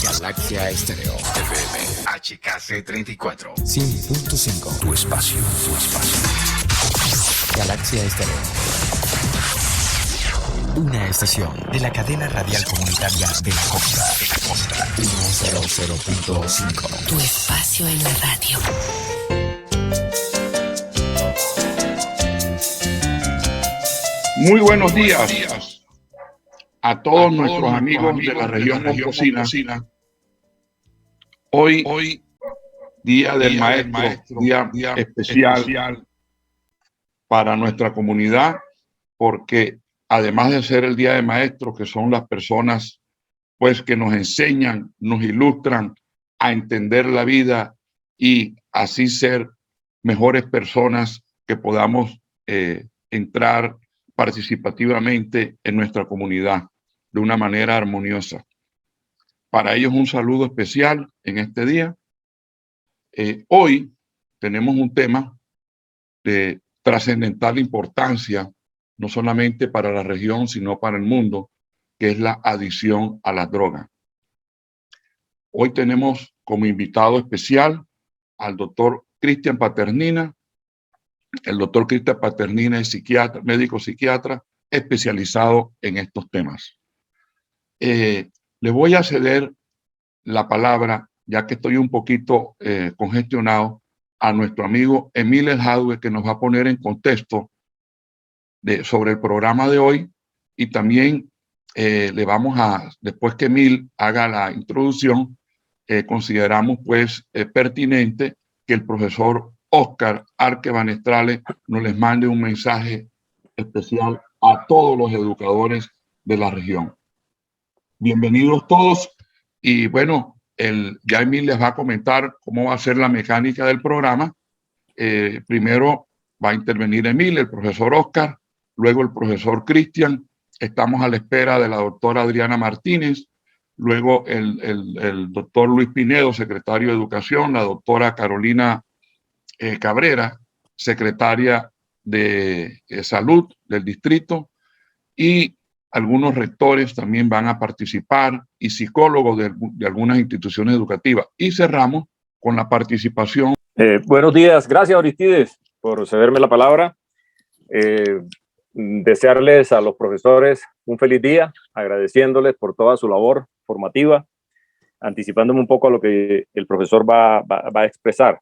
Galaxia Estéreo FM HKC 34 100.5. Tu espacio. Galaxia Estéreo. Una estación de la cadena radial comunitaria de la costa. 100.5. Tu espacio en la radio. Muy buenos días a todos nuestros amigos de la región Moncocina. Hoy, Día del Maestro, día especial para nuestra comunidad, porque además de ser el Día del Maestro, que son las personas pues que nos enseñan, nos ilustran a entender la vida y así ser mejores personas que podamos entrar participativamente en nuestra comunidad de una manera armoniosa. Para ellos un saludo especial en este día. Hoy tenemos un tema de trascendental importancia, no solamente para la región, sino para el mundo, que es la adicción a las drogas. Hoy tenemos como invitado especial al doctor Cristian Paternina. El doctor Cristian Paternina es psiquiatra, médico psiquiatra, especializado en estos temas. Le voy a ceder la palabra, ya que estoy un poquito congestionado, a nuestro amigo Emil El Jadue, que nos va a poner en contexto sobre el programa de hoy, y también le vamos a, después que Emil haga la introducción, consideramos pues pertinente que el profesor Oscar Arque Banestrale nos les mande un mensaje especial a todos los educadores de la región. Bienvenidos todos, y bueno, ya Emil les va a comentar cómo va a ser la mecánica del programa. Primero va a intervenir Emil, el profesor Oscar, luego el profesor Cristian. Estamos a la espera de la doctora Adriana Martínez, luego el doctor Luis Pinedo, secretario de Educación, la doctora Carolina Cabrera, secretaria de Salud del distrito, y algunos rectores también van a participar y psicólogos de algunas instituciones educativas. Y cerramos con la participación. Buenos días, gracias Aristides por cederme la palabra. Desearles a los profesores un feliz día, agradeciéndoles por toda su labor formativa, anticipándome un poco a lo que el profesor va a expresar.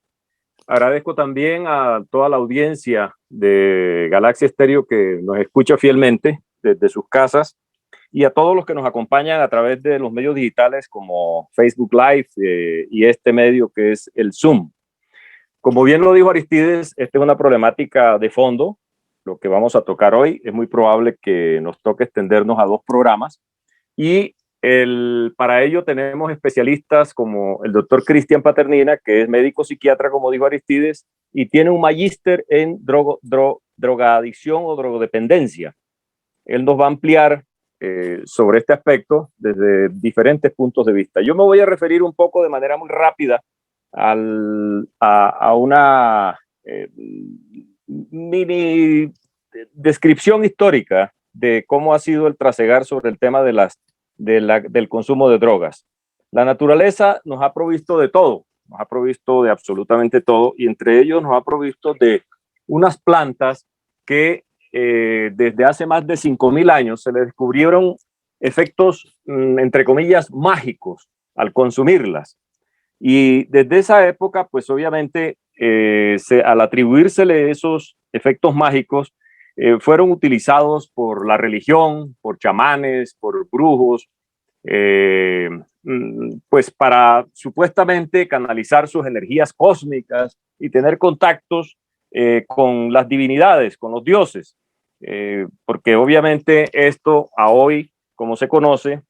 Agradezco también a toda la audiencia de Galaxia Estéreo que nos escucha fielmente desde sus casas, y a todos los que nos acompañan a través de los medios digitales como Facebook Live y este medio que es el Zoom. Como bien lo dijo Aristides, esta es una problemática de fondo. Lo que vamos a tocar hoy es muy probable que nos toque extendernos a 2 programas, y para ello tenemos especialistas como el doctor Cristian Paternina, que es médico psiquiatra, como dijo Aristides, y tiene un magíster en drogadicción o drogodependencia. Él nos va a ampliar sobre este aspecto desde diferentes puntos de vista. Yo me voy a referir un poco de manera muy rápida a una mini descripción histórica de cómo ha sido el trasegar sobre el tema del consumo de drogas. La naturaleza nos ha provisto de todo, nos ha provisto de absolutamente todo, y entre ellos nos ha provisto de unas plantas que desde hace más de 5.000 años se le descubrieron efectos, entre comillas, mágicos al consumirlas. Y desde esa época, pues obviamente, al atribuírsele esos efectos mágicos, fueron utilizados por la religión, por chamanes, por brujos, pues para supuestamente canalizar sus energías cósmicas y tener contactos con las divinidades, con los dioses, porque obviamente esto a hoy, como se conoce,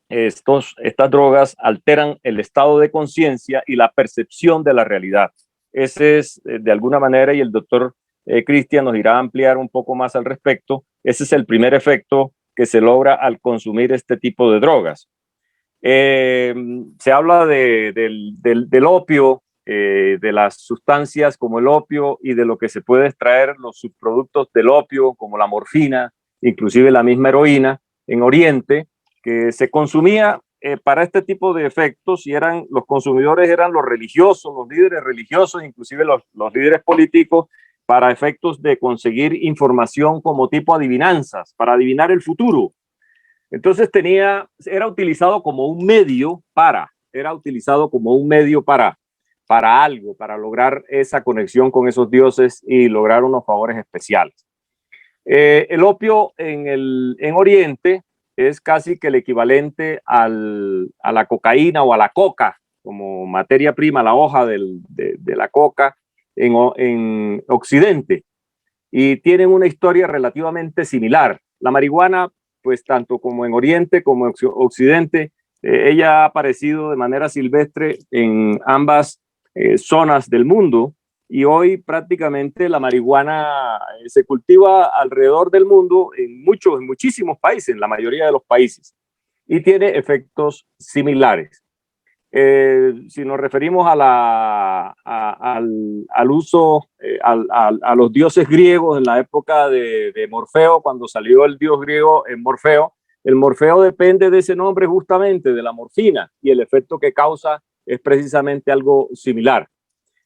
estas drogas alteran el estado de conciencia y la percepción de la realidad. Ese es, de alguna manera, y el doctor Cristian nos irá a ampliar un poco más al respecto, ese es el primer efecto que se logra al consumir este tipo de drogas. Se habla del opio, de las sustancias como el opio y de lo que se puede extraer los subproductos del opio, como la morfina, inclusive la misma heroína, en Oriente, que se consumía para este tipo de efectos, y los consumidores eran los religiosos, los líderes religiosos, inclusive los líderes políticos, para efectos de conseguir información como tipo adivinanzas, para adivinar el futuro. Entonces era utilizado como un medio para algo, para lograr esa conexión con esos dioses y lograr unos favores especiales. El opio en Oriente es casi que el equivalente a la cocaína o a la coca, como materia prima, la hoja de la coca en Occidente. Y tienen una historia relativamente similar. La marihuana, pues tanto como en Oriente como en Occidente, ella ha aparecido de manera silvestre en ambas zonas del mundo, y hoy prácticamente la marihuana se cultiva alrededor del mundo en muchísimos países, en la mayoría de los países, y tiene efectos similares. Si nos referimos al uso, a los dioses griegos en la época de Morfeo, cuando salió el dios griego Morfeo, el Morfeo depende de ese nombre justamente, de la morfina, y el efecto que causa es precisamente algo similar.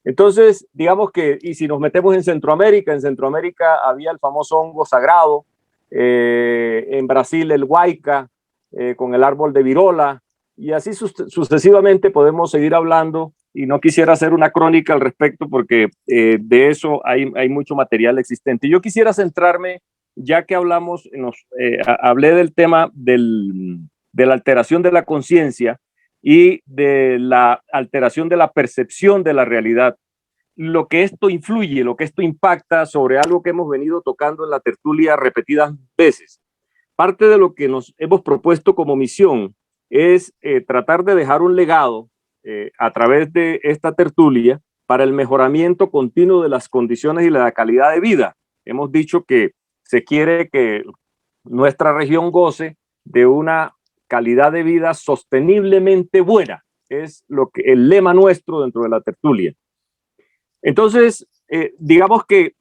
Entonces, digamos que, y si nos metemos en Centroamérica había el famoso hongo sagrado, en Brasil el huayca, con el árbol de virola, y así sucesivamente podemos seguir hablando, y no quisiera hacer una crónica al respecto porque de eso hay mucho material existente. Yo quisiera centrarme, ya que hablé del tema de la alteración de la conciencia y de la alteración de la percepción de la realidad, lo que esto influye, lo que esto impacta sobre algo que hemos venido tocando en la tertulia repetidas veces. Parte de lo que nos hemos propuesto como misión es tratar de dejar un legado a través de esta tertulia para el mejoramiento continuo de las condiciones y la calidad de vida. Hemos dicho que se quiere que nuestra región goce de una calidad de vida sosteniblemente buena. Es el lema nuestro dentro de la tertulia. Entonces, digamos que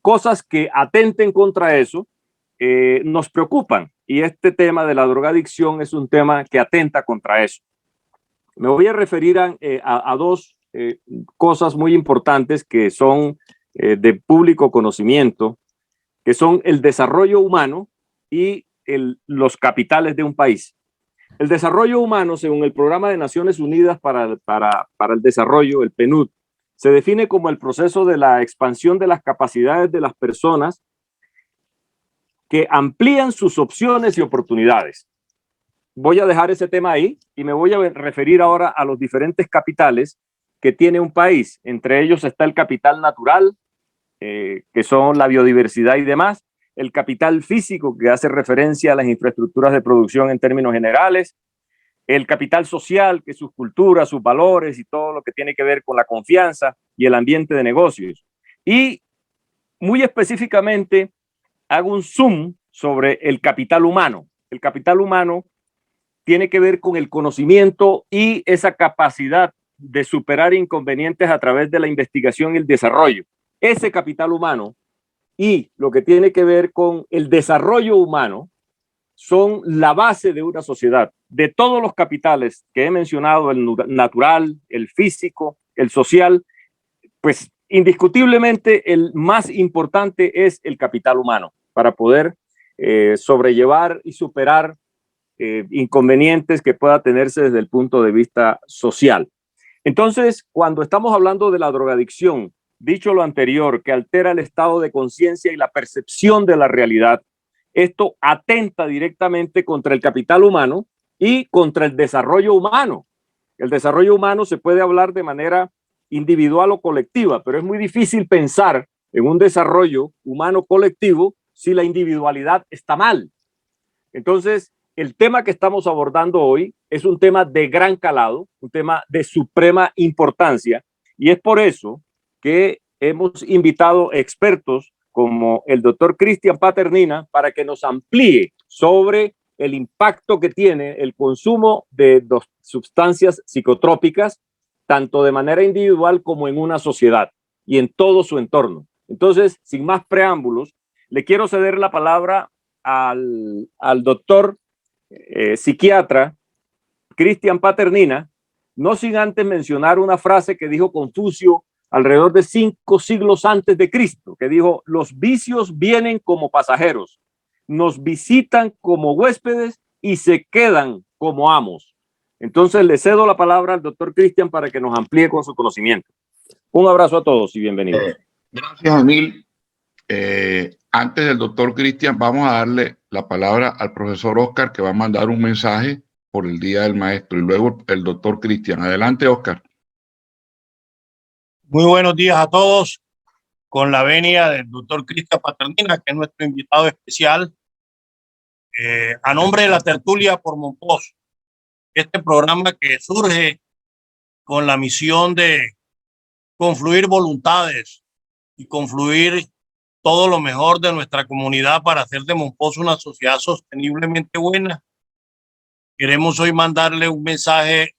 cosas que atenten contra eso nos preocupan, y este tema de la drogadicción es un tema que atenta contra eso. Me voy a referir a dos cosas muy importantes que son de público conocimiento, que son el desarrollo humano y los capitales de un país. El desarrollo humano, según el Programa de Naciones Unidas para el Desarrollo, el PNUD, se define como el proceso de la expansión de las capacidades de las personas que amplían sus opciones y oportunidades. Voy a dejar ese tema ahí y me voy a referir ahora a los diferentes capitales que tiene un país. Entre ellos está el capital natural, que son la biodiversidad y demás, el capital físico, que hace referencia a las infraestructuras de producción en términos generales, el capital social, que es sus culturas, sus valores y todo lo que tiene que ver con la confianza y el ambiente de negocios. Y muy específicamente hago un zoom sobre el capital humano. El capital humano tiene que ver con el conocimiento y esa capacidad de superar inconvenientes a través de la investigación y el desarrollo. Ese capital humano y lo que tiene que ver con el desarrollo humano son la base de una sociedad. De todos los capitales que he mencionado, el natural, el físico, el social, pues indiscutiblemente el más importante es el capital humano para poder sobrellevar y superar inconvenientes que pueda tenerse desde el punto de vista social. Entonces, cuando estamos hablando de la drogadicción, dicho lo anterior, que altera el estado de conciencia y la percepción de la realidad, esto atenta directamente contra el capital humano y contra el desarrollo humano. El desarrollo humano se puede hablar de manera individual o colectiva, pero es muy difícil pensar en un desarrollo humano colectivo si la individualidad está mal. Entonces, el tema que estamos abordando hoy es un tema de gran calado, un tema de suprema importancia, y es por eso que hemos invitado expertos como el doctor Cristian Paternina para que nos amplíe sobre el impacto que tiene el consumo de sustancias psicotrópicas, tanto de manera individual como en una sociedad y en todo su entorno. Entonces, sin más preámbulos, le quiero ceder la palabra al doctor psiquiatra Cristian Paternina, no sin antes mencionar una frase que dijo Confucio alrededor de 5 siglos antes de Cristo, que dijo: los vicios vienen como pasajeros, nos visitan como huéspedes y se quedan como amos. Entonces le cedo la palabra al doctor Cristian para que nos amplíe con su conocimiento. Un abrazo a todos y bienvenidos. Gracias, Emil. Antes del doctor Cristian, vamos a darle la palabra al profesor Oscar, que va a mandar un mensaje por el Día del Maestro, y luego el doctor Cristian. Adelante, Oscar. Muy buenos días a todos, con la venia del doctor Cristian Paternina, que es nuestro invitado especial. A nombre de la tertulia por Monpós, este programa que surge con la misión de confluir voluntades y confluir todo lo mejor de nuestra comunidad para hacer de Monpós una sociedad sosteniblemente buena. Queremos hoy mandarle un mensaje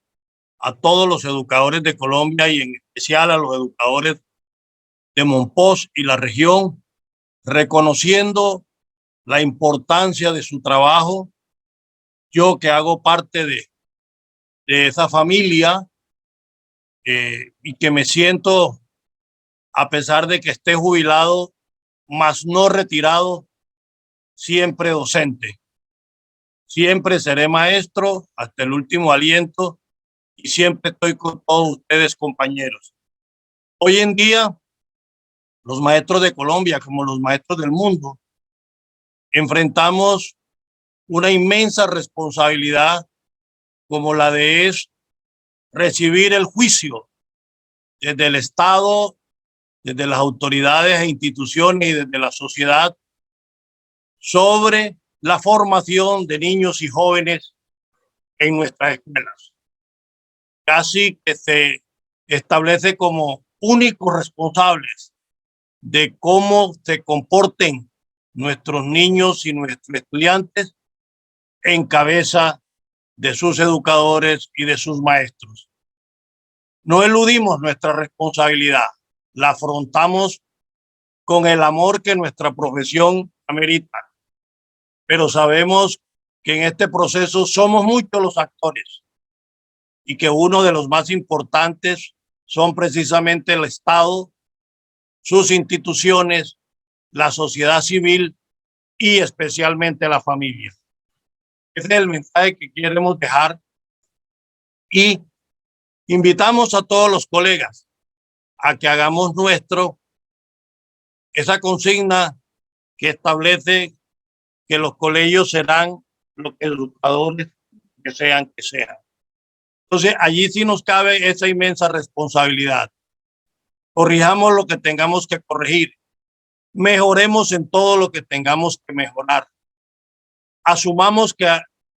a todos los educadores de Colombia y en especial a los educadores de Monpós y la región, reconociendo la importancia de su trabajo. Yo, que hago parte de esa familia y que me siento, a pesar de que esté jubilado, mas no retirado, siempre docente. Siempre seré maestro hasta el último aliento y siempre estoy con todos ustedes, compañeros. Hoy en día, los maestros de Colombia, como los maestros del mundo, enfrentamos una inmensa responsabilidad como la de recibir el juicio desde el Estado, desde las autoridades e instituciones y desde la sociedad sobre la formación de niños y jóvenes en nuestras escuelas. Casi que se establece como únicos responsables de cómo se comporten nuestros niños y nuestros estudiantes en cabeza de sus educadores y de sus maestros. No eludimos nuestra responsabilidad, la afrontamos con el amor que nuestra profesión amerita, pero sabemos que en este proceso somos muchos los actores y que uno de los más importantes son precisamente el Estado, sus instituciones, la sociedad civil y especialmente la familia. Ese es el mensaje que queremos dejar y invitamos a todos los colegas a que hagamos nuestro esa consigna que establece que los colegios serán los educadores que sean. Entonces, allí sí nos cabe esa inmensa responsabilidad. Corrijamos lo que tengamos que corregir. Mejoremos en todo lo que tengamos que mejorar. Asumamos que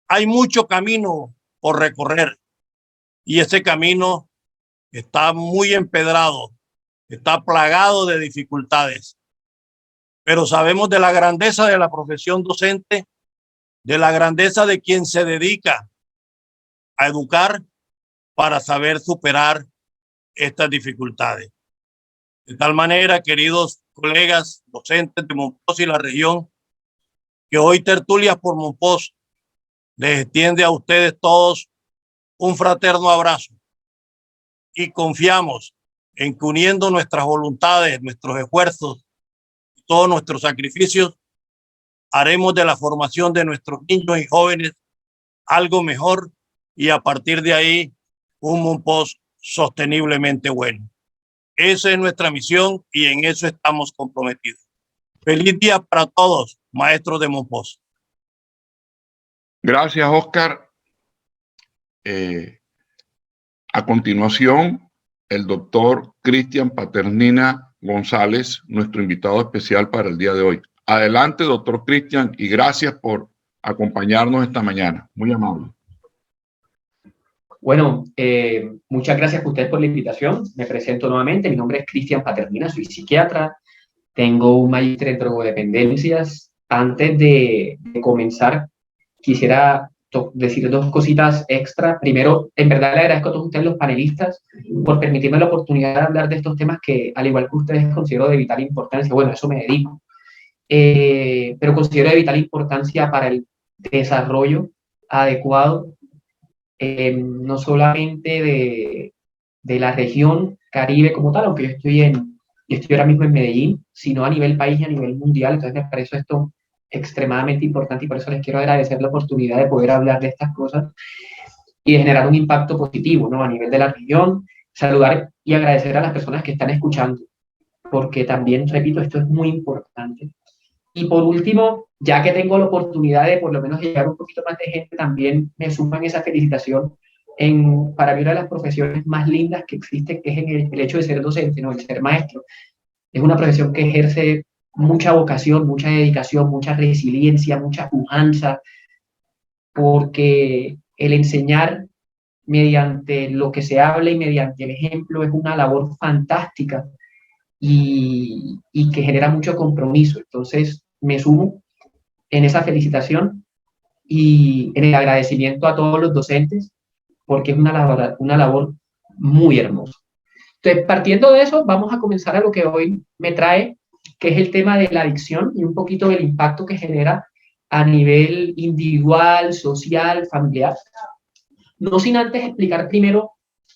hay mucho camino por recorrer y ese camino está muy empedrado, está plagado de dificultades. Pero sabemos de la grandeza de la profesión docente, de la grandeza de quien se dedica a educar para saber superar estas dificultades. De tal manera, queridos colegas docentes de Monpós y la región, que hoy Tertulias por Monpós les extiende a ustedes todos un fraterno abrazo y confiamos en que uniendo nuestras voluntades, nuestros esfuerzos, todos nuestros sacrificios, haremos de la formación de nuestros niños y jóvenes algo mejor y a partir de ahí un Monpós sosteniblemente bueno. Esa es nuestra misión y en eso estamos comprometidos. Feliz día para todos, maestros de Monpós. Gracias, Oscar. A continuación, el doctor Cristian Paternina González, nuestro invitado especial para el día de hoy. Adelante, doctor Cristian, y gracias por acompañarnos esta mañana. Muy amable. Bueno, muchas gracias a ustedes por la invitación. Me presento nuevamente. Mi nombre es Cristian Paternina, soy psiquiatra. Tengo un magíster en drogodependencias. Antes de comenzar, quisiera decir dos cositas extra. Primero, en verdad le agradezco a todos ustedes, los panelistas, por permitirme la oportunidad de hablar de estos temas que, al igual que ustedes, considero de vital importancia. Bueno, a eso me dedico. Pero considero de vital importancia para el desarrollo adecuado no solamente de la región Caribe como tal, aunque yo estoy ahora mismo en Medellín, sino a nivel país y a nivel mundial. Entonces me parece esto extremadamente importante y por eso les quiero agradecer la oportunidad de poder hablar de estas cosas y de generar un impacto positivo, ¿no? A nivel de la región, saludar y agradecer a las personas que están escuchando, porque también, repito, esto es muy importante. Y por último, ya que tengo la oportunidad de por lo menos llegar un poquito más de gente, también me suman esa felicitación para mí una de las profesiones más lindas que existe, que es en el hecho de ser docente, ¿no? El ser maestro. Es una profesión que ejerce mucha vocación, mucha dedicación, mucha resiliencia, mucha pujanza, porque el enseñar mediante lo que se habla y mediante el ejemplo es una labor fantástica y que genera mucho compromiso. Entonces, me sumo en esa felicitación y en el agradecimiento a todos los docentes, porque es una labor muy hermosa. Entonces, partiendo de eso, vamos a comenzar a lo que hoy me trae, que es el tema de la adicción y un poquito del impacto que genera a nivel individual, social, familiar. No sin antes explicar primero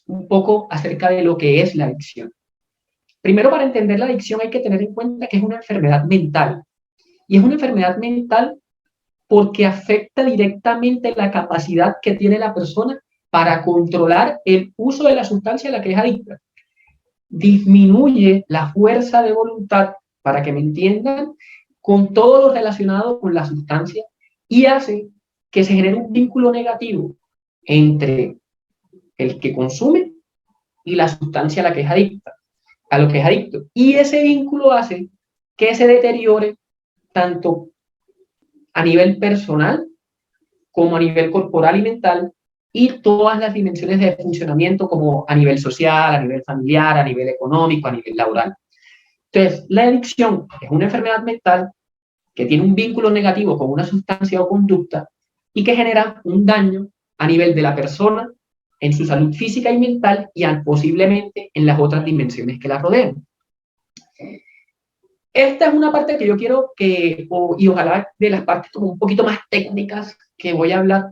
un poco acerca de lo que es la adicción. Primero, para entender la adicción hay que tener en cuenta que es una enfermedad mental. Y es una enfermedad mental porque afecta directamente la capacidad que tiene la persona para controlar el uso de la sustancia a la que es adicta. Disminuye la fuerza de voluntad, para que me entiendan, con todo lo relacionado con la sustancia y hace que se genere un vínculo negativo entre el que consume y la sustancia a la que es adicta, a lo que es adicto. Y ese vínculo hace que se deteriore tanto a nivel personal como a nivel corporal y mental, y todas las dimensiones de funcionamiento como a nivel social, a nivel familiar, a nivel económico, a nivel laboral. Entonces, la adicción es una enfermedad mental que tiene un vínculo negativo con una sustancia o conducta y que genera un daño a nivel de la persona, en su salud física y mental y posiblemente en las otras dimensiones que la rodean. Esta es una parte que yo quiero y ojalá de las partes como un poquito más técnicas que voy a hablar,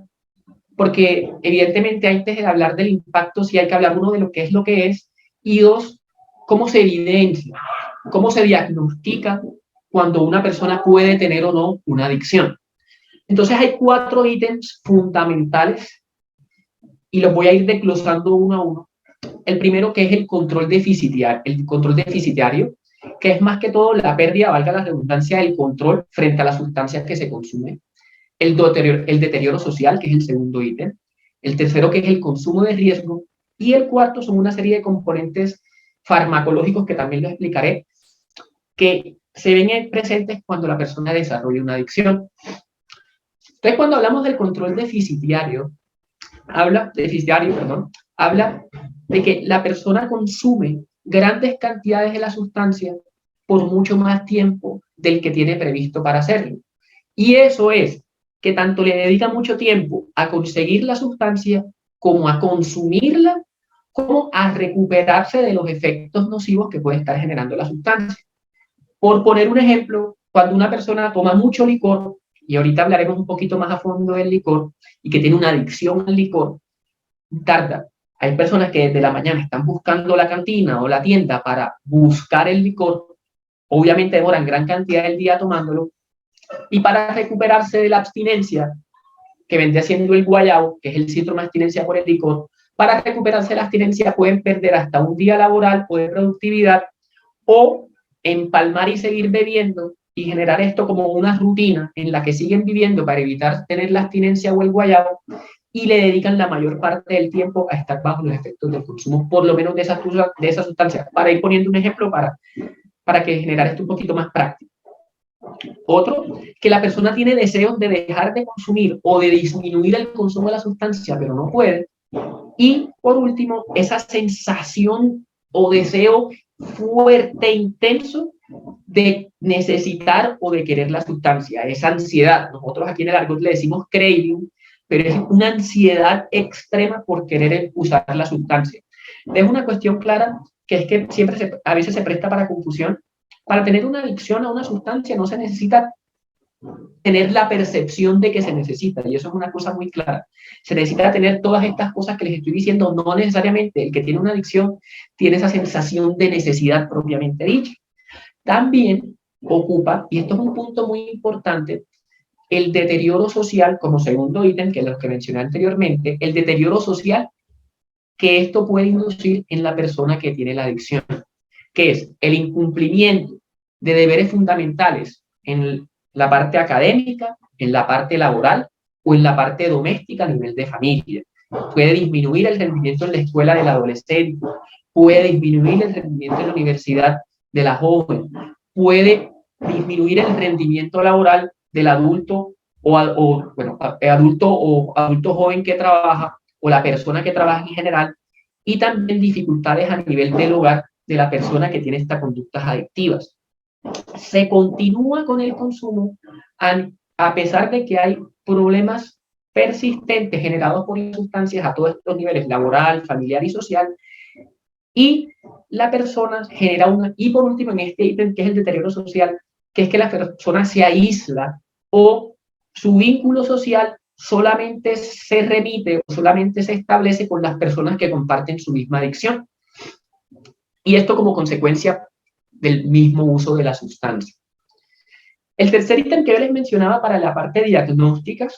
porque evidentemente antes de hablar del impacto sí hay que hablar uno de lo que es y dos, cómo se evidencia, cómo se diagnostica cuando una persona puede tener o no una adicción. Entonces hay 4 ítems fundamentales y los voy a ir desglosando uno a uno. El primero, que es el control deficitario, que es más que todo la pérdida, valga la redundancia, del control frente a las sustancias que se consumen. El deterioro social, que es el segundo ítem. El tercero, que es el consumo de riesgo. Y el cuarto son una serie de componentes farmacológicos que también lo explicaré, que se ven presentes cuando la persona desarrolla una adicción. Entonces, cuando hablamos del control deficitario, habla de que la persona consume grandes cantidades de la sustancia por mucho más tiempo del que tiene previsto para hacerlo. Y eso es que tanto le dedica mucho tiempo a conseguir la sustancia como a consumirla, como a recuperarse de los efectos nocivos que puede estar generando la sustancia. Por poner un ejemplo, cuando una persona toma mucho licor, y ahorita hablaremos un poquito más a fondo del licor, y que tiene una adicción al licor, tarda. Hay personas que desde la mañana están buscando la cantina o la tienda para buscar el licor, obviamente demoran gran cantidad del día tomándolo, y para recuperarse de la abstinencia, que vendría siendo el guayabo, que es el síndrome de abstinencia por el licor, para recuperarse de la abstinencia pueden perder hasta un día laboral o de productividad, o empalmar y seguir bebiendo y generar esto como una rutina en la que siguen viviendo para evitar tener la abstinencia o el guayabo, y le dedican la mayor parte del tiempo a estar bajo los efectos del consumo, por lo menos de esa sustancia. Para ir poniendo un ejemplo para que generar esto un poquito más práctico. Otro, que la persona tiene deseos de dejar de consumir o de disminuir el consumo de la sustancia, pero no puede. Y por último, esa sensación o deseo fuerte, intenso de necesitar o de querer la sustancia, esa ansiedad. Nosotros aquí en el argot le decimos craving, pero es una ansiedad extrema por querer usar la sustancia. Es una cuestión clara que es que siempre a veces se presta para confusión. Para tener una adicción a una sustancia no se necesita tener la percepción de que se necesita, y eso es una cosa muy clara. Se necesita tener todas estas cosas que les estoy diciendo, no necesariamente el que tiene una adicción tiene esa sensación de necesidad propiamente dicha. También ocupa, y esto es un punto muy importante, el deterioro social como segundo ítem, que es lo que mencioné anteriormente, el deterioro social que esto puede inducir en la persona que tiene la adicción, que es el incumplimiento de deberes fundamentales en la parte académica, en la parte laboral o en la parte doméstica a nivel de familia. Puede disminuir el rendimiento en la escuela del adolescente, puede disminuir el rendimiento en la universidad de la joven, puede disminuir el rendimiento laboral del adulto adulto joven que trabaja o la persona que trabaja en general, y también dificultades a nivel del hogar de la persona que tiene estas conductas adictivas. Se continúa con el consumo a pesar de que hay problemas persistentes generados por las sustancias a todos estos niveles, laboral, familiar y social, y la persona genera y por último en este ítem que es el deterioro social, que es que la persona se aísla o su vínculo social solamente se remite o solamente se establece con las personas que comparten su misma adicción. Y esto como consecuencia del mismo uso de la sustancia. El tercer ítem que yo les mencionaba para la parte diagnóstica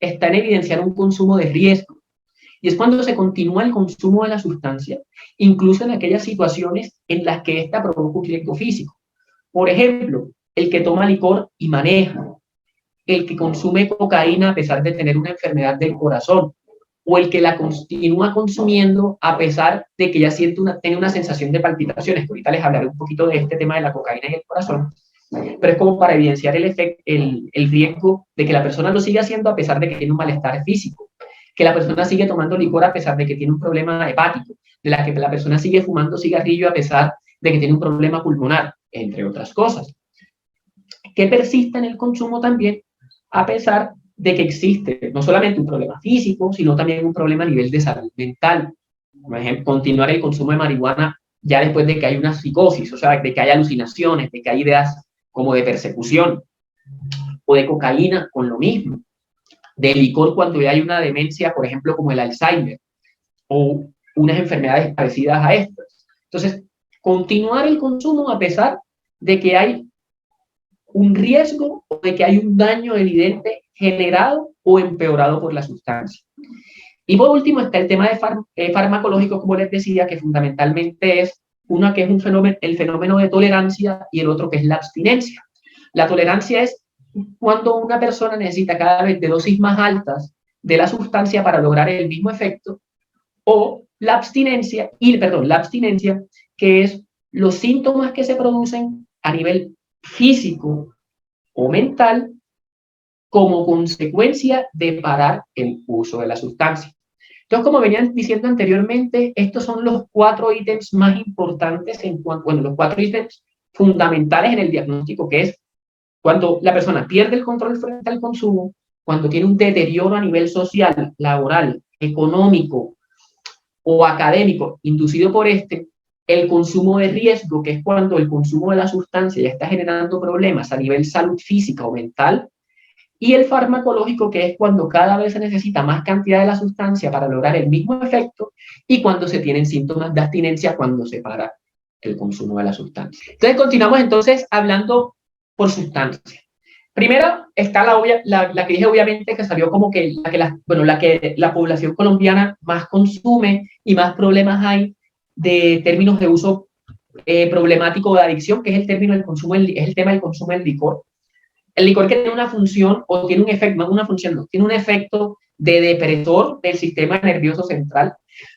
está en evidenciar un consumo de riesgo. Y es cuando se continúa el consumo de la sustancia, incluso en aquellas situaciones en las que ésta provoca un riesgo físico. Por ejemplo, el que toma licor y maneja, el que consume cocaína a pesar de tener una enfermedad del corazón, o el que la continúa consumiendo a pesar de que ya tiene una sensación de palpitaciones, que ahorita les hablaré un poquito de este tema de la cocaína y el corazón, pero es como para evidenciar el riesgo de que la persona lo siga haciendo a pesar de que tiene un malestar físico, que la persona sigue tomando licor a pesar de que tiene un problema hepático, de la que la persona sigue fumando cigarrillo a pesar de que tiene un problema pulmonar, entre otras cosas. Que persiste en el consumo también a pesar de que existe no solamente un problema físico, sino también un problema a nivel de salud mental. Por ejemplo, continuar el consumo de marihuana ya después de que hay una psicosis, o sea, de que hay alucinaciones, de que hay ideas como de persecución, o de cocaína con lo mismo, de licor cuando ya hay una demencia, por ejemplo, como el Alzheimer, o unas enfermedades parecidas a estas. Entonces, continuar el consumo a pesar de que hay un riesgo o de que hay un daño evidente generado o empeorado por la sustancia. Y por último está el tema de farmacológico, como les decía, que fundamentalmente es uno que es el fenómeno de tolerancia y el otro que es la abstinencia. La tolerancia es cuando una persona necesita cada vez de dosis más altas de la sustancia para lograr el mismo efecto, o la abstinencia, que es los síntomas que se producen a nivel físico o mental como consecuencia de parar el uso de la sustancia. Entonces, como venían diciendo anteriormente, estos son los 4 ítems más importantes los 4 ítems fundamentales en el diagnóstico, que es cuando la persona pierde el control frente al consumo, cuando tiene un deterioro a nivel social, laboral, económico o académico inducido por el consumo de riesgo, que es cuando el consumo de la sustancia ya está generando problemas a nivel salud física o mental, y el farmacológico, que es cuando cada vez se necesita más cantidad de la sustancia para lograr el mismo efecto, y cuando se tienen síntomas de abstinencia cuando se para el consumo de la sustancia. Entonces continuamos entonces hablando por sustancia. Primero está la que dije obviamente que salió como que la que la población colombiana más consume y más problemas hay de términos de uso problemático de adicción, que es el término del consumo, es el tema del consumo del licor. El licor que tiene una función o tiene un efecto, no una función, no, tiene un efecto de depresor del sistema nervioso central.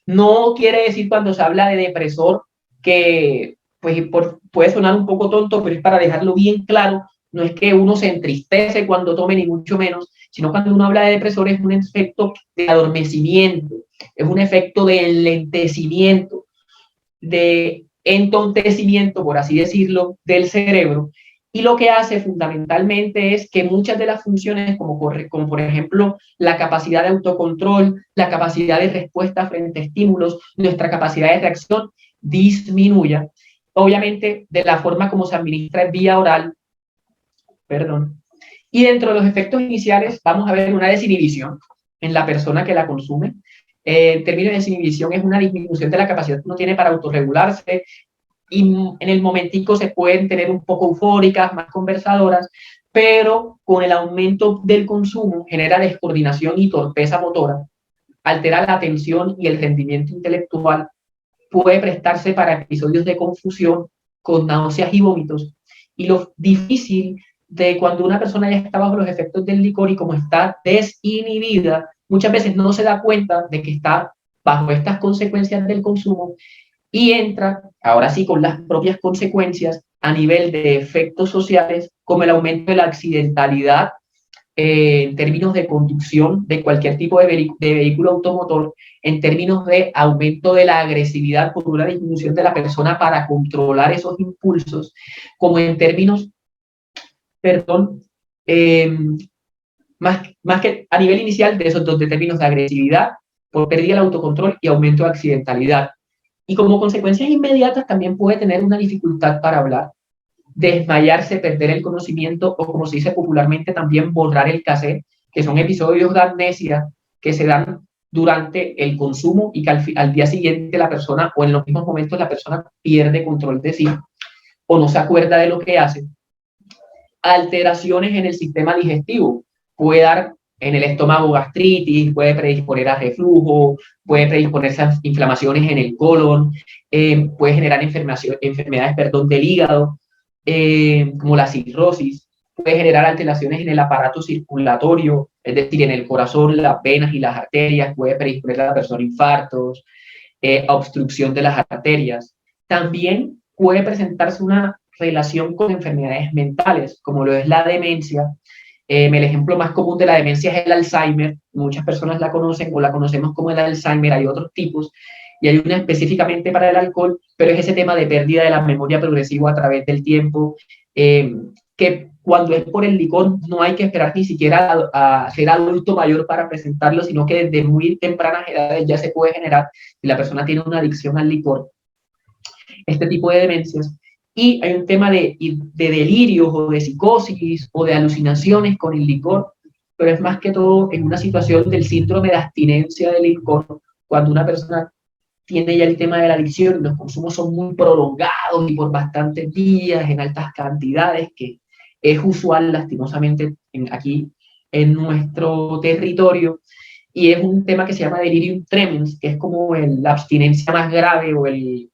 No quiere decir cuando se habla de depresor que pues, puede sonar un poco tonto, pero es para dejarlo bien claro. No es que uno se entristece cuando tome, ni mucho menos, sino cuando uno habla de depresor es un efecto de adormecimiento, es un efecto de enlentecimiento, de entontecimiento, por así decirlo, del cerebro. Y lo que hace fundamentalmente es que muchas de las funciones, como por ejemplo la capacidad de autocontrol, la capacidad de respuesta frente a estímulos, nuestra capacidad de reacción, disminuya. Obviamente, de la forma como se administra vía oral, Y dentro de los efectos iniciales vamos a ver una desinhibición en la persona que la consume. En términos de desinhibición es una disminución de la capacidad que uno tiene para autorregularse, y en el momentico se pueden tener un poco eufóricas, más conversadoras, pero con el aumento del consumo genera descoordinación y torpeza motora, altera la atención y el rendimiento intelectual, puede prestarse para episodios de confusión con náuseas y vómitos. Y lo difícil de cuando una persona ya está bajo los efectos del licor y como está desinhibida, muchas veces no se da cuenta de que está bajo estas consecuencias del consumo y entra, ahora sí, con las propias consecuencias a nivel de efectos sociales, como el aumento de la accidentalidad en términos de conducción de cualquier tipo de vehículo automotor, en términos de aumento de la agresividad por una disminución de la persona para controlar esos impulsos, como en términos, perdón, más que a nivel inicial de esos dos términos de agresividad, por pérdida del autocontrol y aumento de accidentalidad. Y como consecuencias inmediatas también puede tener una dificultad para hablar, desmayarse, perder el conocimiento o, como se dice popularmente, también borrar el cassette, que son episodios de amnesia que se dan durante el consumo y que al día siguiente la persona, o en los mismos momentos, la persona pierde control de sí o no se acuerda de lo que hace. Alteraciones en el sistema digestivo, puede dar en el estómago gastritis, puede predisponer a reflujo, puede predisponerse a inflamaciones en el colon, puede generar enfermedades del hígado, como la cirrosis, puede generar alteraciones en el aparato circulatorio, es decir, en el corazón, las venas y las arterias, puede predisponer a la persona a infartos, a obstrucción de las arterias. También puede presentarse una relación con enfermedades mentales, como lo es la demencia. El ejemplo más común de la demencia es el Alzheimer. Muchas personas la conocen o la conocemos como el Alzheimer. Hay otros tipos y hay una específicamente para el alcohol, pero es ese tema de pérdida de la memoria progresiva a través del tiempo, que cuando es por el licor no hay que esperar ni siquiera a ser adulto mayor para presentarlo, sino que desde muy tempranas edades ya se puede generar si la persona tiene una adicción al licor, este tipo de demencias. Y hay un tema de delirios o de psicosis o de alucinaciones con el licor, pero es más que todo en una situación del síndrome de abstinencia del licor, cuando una persona tiene ya el tema de la adicción, los consumos son muy prolongados y por bastantes días, en altas cantidades, que es usual lastimosamente aquí en nuestro territorio, y es un tema que se llama delirium tremens, que es como la abstinencia más grave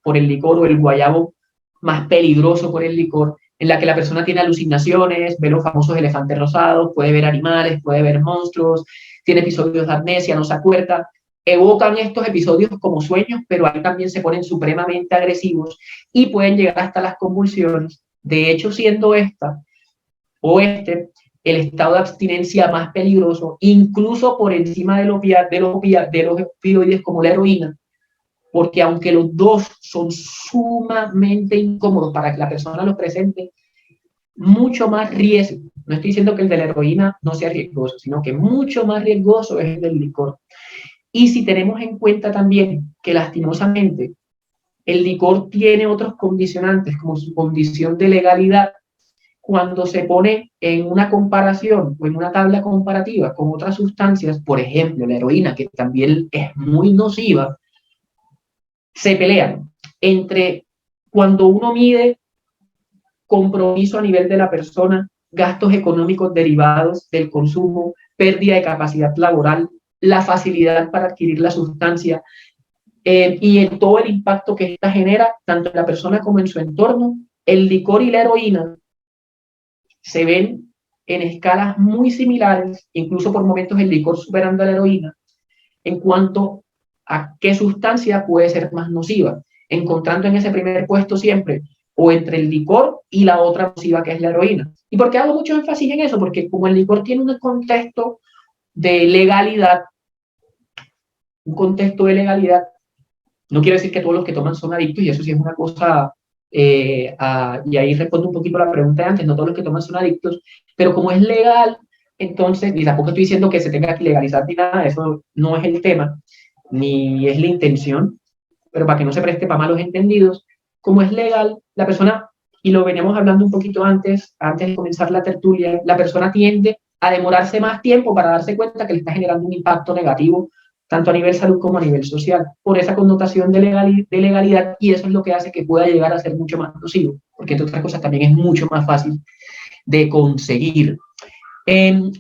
por el licor, o el guayabo más peligroso por el licor, en la que la persona tiene alucinaciones, ve los famosos elefantes rosados, puede ver animales, puede ver monstruos, tiene episodios de amnesia, no se acuerda, evocan estos episodios como sueños, pero ahí también se ponen supremamente agresivos y pueden llegar hasta las convulsiones. De hecho, siendo esta o el estado de abstinencia más peligroso, incluso por encima de los opioides como la heroína, porque aunque los dos son sumamente incómodos para que la persona los presente, mucho más riesgo, no estoy diciendo que el de la heroína no sea riesgoso, sino que mucho más riesgoso es el del licor. Y si tenemos en cuenta también que lastimosamente el licor tiene otros condicionantes, como su condición de legalidad, cuando se pone en una comparación o en una tabla comparativa con otras sustancias, por ejemplo la heroína, que también es muy nociva, se pelean entre cuando uno mide compromiso a nivel de la persona, gastos económicos derivados del consumo, pérdida de capacidad laboral, la facilidad para adquirir la sustancia y todo el impacto que esta genera, tanto en la persona como en su entorno. El licor y la heroína se ven en escalas muy similares, incluso por momentos el licor superando a la heroína, en cuanto a qué sustancia puede ser más nociva, encontrando en ese primer puesto siempre o entre el licor y la otra nociva que es la heroína. ¿Y por qué hago mucho énfasis en eso? Porque como el licor tiene un contexto de legalidad, no quiero decir que todos los que toman son adictos, y eso sí es una cosa, y ahí respondo un poquito a la pregunta de antes, no todos los que toman son adictos, pero como es legal, entonces, y tampoco estoy diciendo que se tenga que legalizar ni nada, eso no es el tema, ni es la intención, pero para que no se preste para malos entendidos, como es legal, la persona y lo veníamos hablando un poquito antes de comenzar la tertulia, la persona tiende a demorarse más tiempo para darse cuenta que le está generando un impacto negativo, tanto a nivel salud como a nivel social, por esa connotación de legalidad, y eso es lo que hace que pueda llegar a ser mucho más nocivo, porque entre otras cosas también es mucho más fácil de conseguir.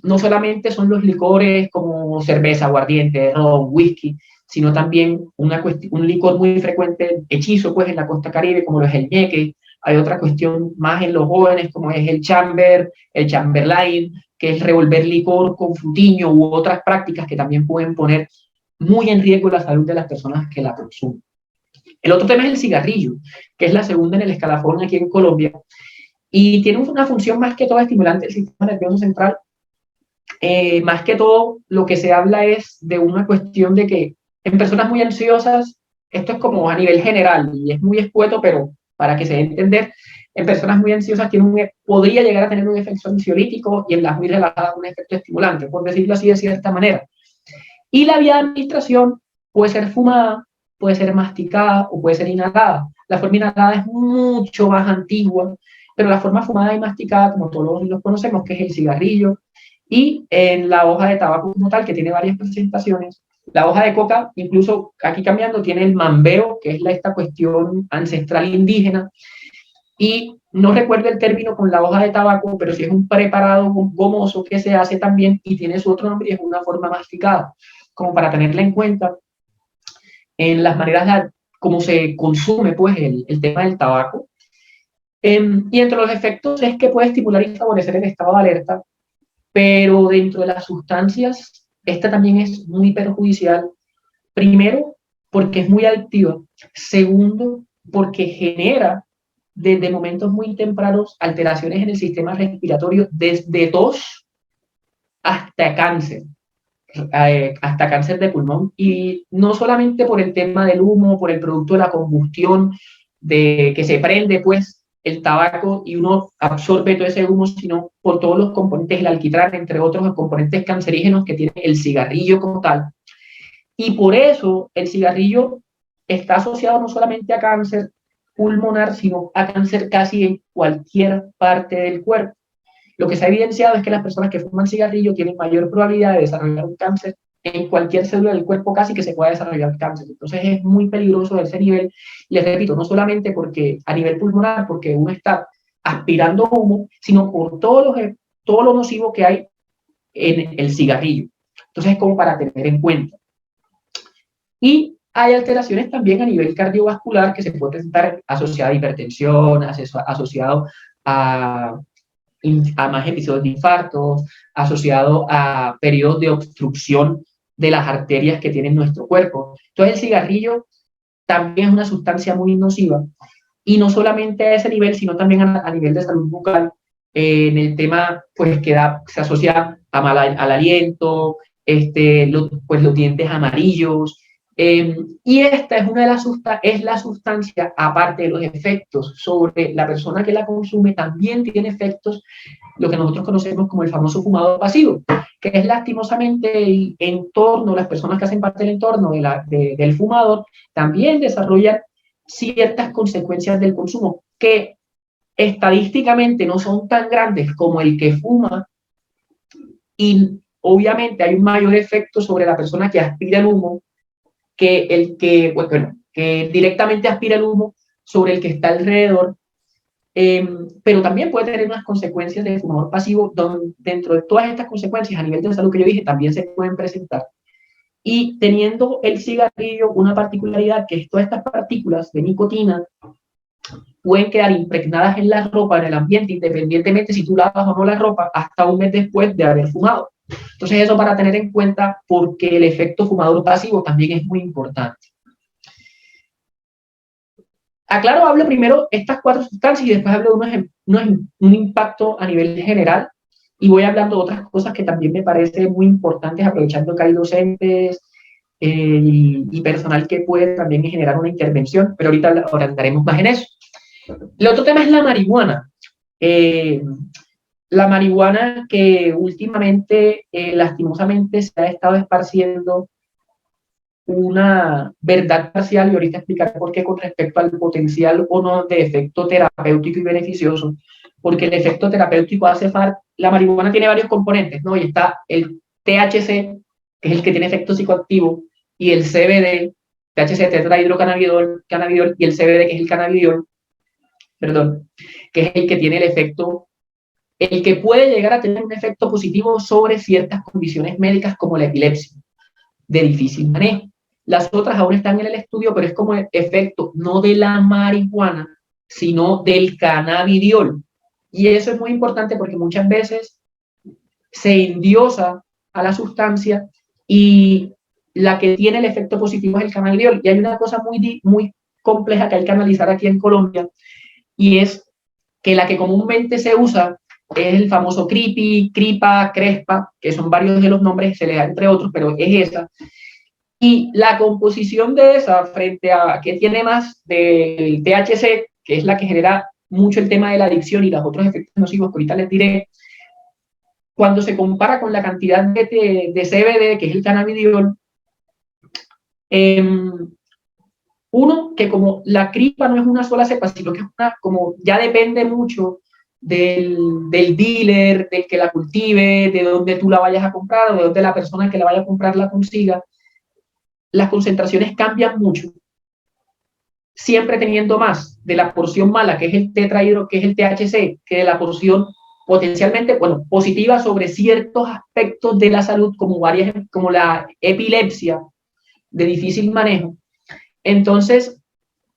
No solamente son los licores como cerveza, aguardiente, ron, whisky, sino también un licor muy frecuente, hechizo pues en la costa caribe, como lo es el ñeque. Hay otra cuestión más en los jóvenes, como es el chamber, el chamberlain, que es revolver licor con frutiño u otras prácticas que también pueden poner muy en riesgo la salud de las personas que la consumen. El otro tema es el cigarrillo, que es la segunda en el escalafón aquí en Colombia, y tiene una función más que todo estimulante del sistema nervioso central. Más que todo, lo que se habla es de una cuestión de que en personas muy ansiosas, esto es como a nivel general y es muy escueto, pero para que se dé a entender, en personas muy ansiosas podría llegar a tener un efecto ansiolítico y en las muy relajadas un efecto estimulante, por decirlo así de cierta manera. Y la vía de administración puede ser fumada, puede ser masticada o puede ser inhalada. La forma inhalada es mucho más antigua, pero la forma fumada y masticada, como todos los conocemos, que es el cigarrillo, y en la hoja de tabaco como tal, que tiene varias presentaciones. La hoja de coca, incluso aquí cambiando, tiene el mambeo, que es esta cuestión ancestral indígena, y no recuerdo el término con la hoja de tabaco, pero sí es un preparado gomoso que se hace también y tiene su otro nombre y es una forma masticada, como para tenerla en cuenta en las maneras de cómo se consume pues el tema del tabaco. Y entre los efectos es que puede estimular y favorecer el estado de alerta, pero dentro de las sustancias, esta también es muy perjudicial. Primero, porque es muy adictiva. Segundo, porque genera desde momentos muy tempranos alteraciones en el sistema respiratorio, desde tos hasta cáncer de pulmón, y no solamente por el tema del humo, por el producto de la combustión, de que se prende pues el tabaco y uno absorbe todo ese humo, sino por todos los componentes, el alquitrán, entre otros los componentes cancerígenos que tiene el cigarrillo como tal. Y por eso el cigarrillo está asociado no solamente a cáncer pulmonar, sino a cáncer casi en cualquier parte del cuerpo. Lo que se ha evidenciado es que las personas que fuman cigarrillo tienen mayor probabilidad de desarrollar un cáncer en cualquier célula del cuerpo casi que se pueda desarrollar cáncer. Entonces es muy peligroso de ese nivel. Les repito, no solamente porque a nivel pulmonar, porque uno está aspirando humo, sino por todo lo nocivo que hay en el cigarrillo. Entonces es como para tener en cuenta. Y hay alteraciones también a nivel cardiovascular que se puede presentar asociada a hipertensión, asociado a más episodios de infartos, asociado a periodos de obstrucción de las arterias que tiene nuestro cuerpo. Entonces el cigarrillo también es una sustancia muy nociva, y no solamente a ese nivel, sino también a nivel de salud bucal, en el tema pues que se asocia al aliento, pues los dientes amarillos, y esta es la sustancia, aparte de los efectos sobre la persona que la consume, también tiene efectos, lo que nosotros conocemos como el famoso fumador pasivo, que es lastimosamente el entorno, las personas que hacen parte del entorno del fumador, también desarrollan ciertas consecuencias del consumo que estadísticamente no son tan grandes como el que fuma, y obviamente hay un mayor efecto sobre la persona que aspira el humo que el que, bueno, que directamente aspira el humo sobre el que está alrededor, pero también puede tener unas consecuencias de fumador pasivo, donde dentro de todas estas consecuencias a nivel de salud que yo dije también se pueden presentar. Y teniendo el cigarrillo una particularidad, que es todas estas partículas de nicotina pueden quedar impregnadas en la ropa, en el ambiente, independientemente si tú lavas o no la ropa, hasta un mes después de haber fumado. Entonces eso para tener en cuenta, porque el efecto fumador pasivo también es muy importante. Aclaro, hablo primero estas 4 sustancias y después hablo de un impacto a nivel general, y voy hablando de otras cosas que también me parecen muy importantes, aprovechando que hay docentes y personal que puede también generar una intervención, pero ahorita andaremos más en eso. El otro tema es la marihuana. La marihuana que últimamente, lastimosamente, se ha estado esparciendo una verdad parcial, y ahorita explicaré por qué con respecto al potencial o no de efecto terapéutico y beneficioso, porque el efecto terapéutico hace falta, la marihuana tiene varios componentes, ¿no? Y está el THC, que es el que tiene efecto psicoactivo, y el CBD, THC tetrahidrocannabidol, cannabidol, y el CBD, que es el cannabidiol, perdón, que es el que tiene el efecto, el que puede llegar a tener un efecto positivo sobre ciertas condiciones médicas como la epilepsia, de difícil manejo. Las otras aún están en el estudio, pero es como el efecto no de la marihuana, sino del cannabidiol. Y eso es muy importante porque muchas veces se endiosa a la sustancia y la que tiene el efecto positivo es el cannabidiol. Y hay una cosa muy compleja que hay que analizar aquí en Colombia, y es que la que comúnmente se usa es el famoso creepy, cripa, crespa, que son varios de los nombres, se le da entre otros, pero es esa. Y la composición de esa frente a que tiene más del THC, que es la que genera mucho el tema de la adicción y los otros efectos nocivos que ahorita les diré, cuando se compara con la cantidad de CBD, que es el cannabidiol, uno, que como la cripa no es una sola cepa, sino que es una, como ya depende mucho del dealer, del que la cultive, de dónde tú la vayas a comprar o de dónde la persona que la vaya a comprar la consiga, las concentraciones cambian mucho, siempre teniendo más de la porción mala, que es el tetrahidro, que es el THC, que de la porción potencialmente, bueno, positiva sobre ciertos aspectos de la salud, como la epilepsia de difícil manejo. Entonces,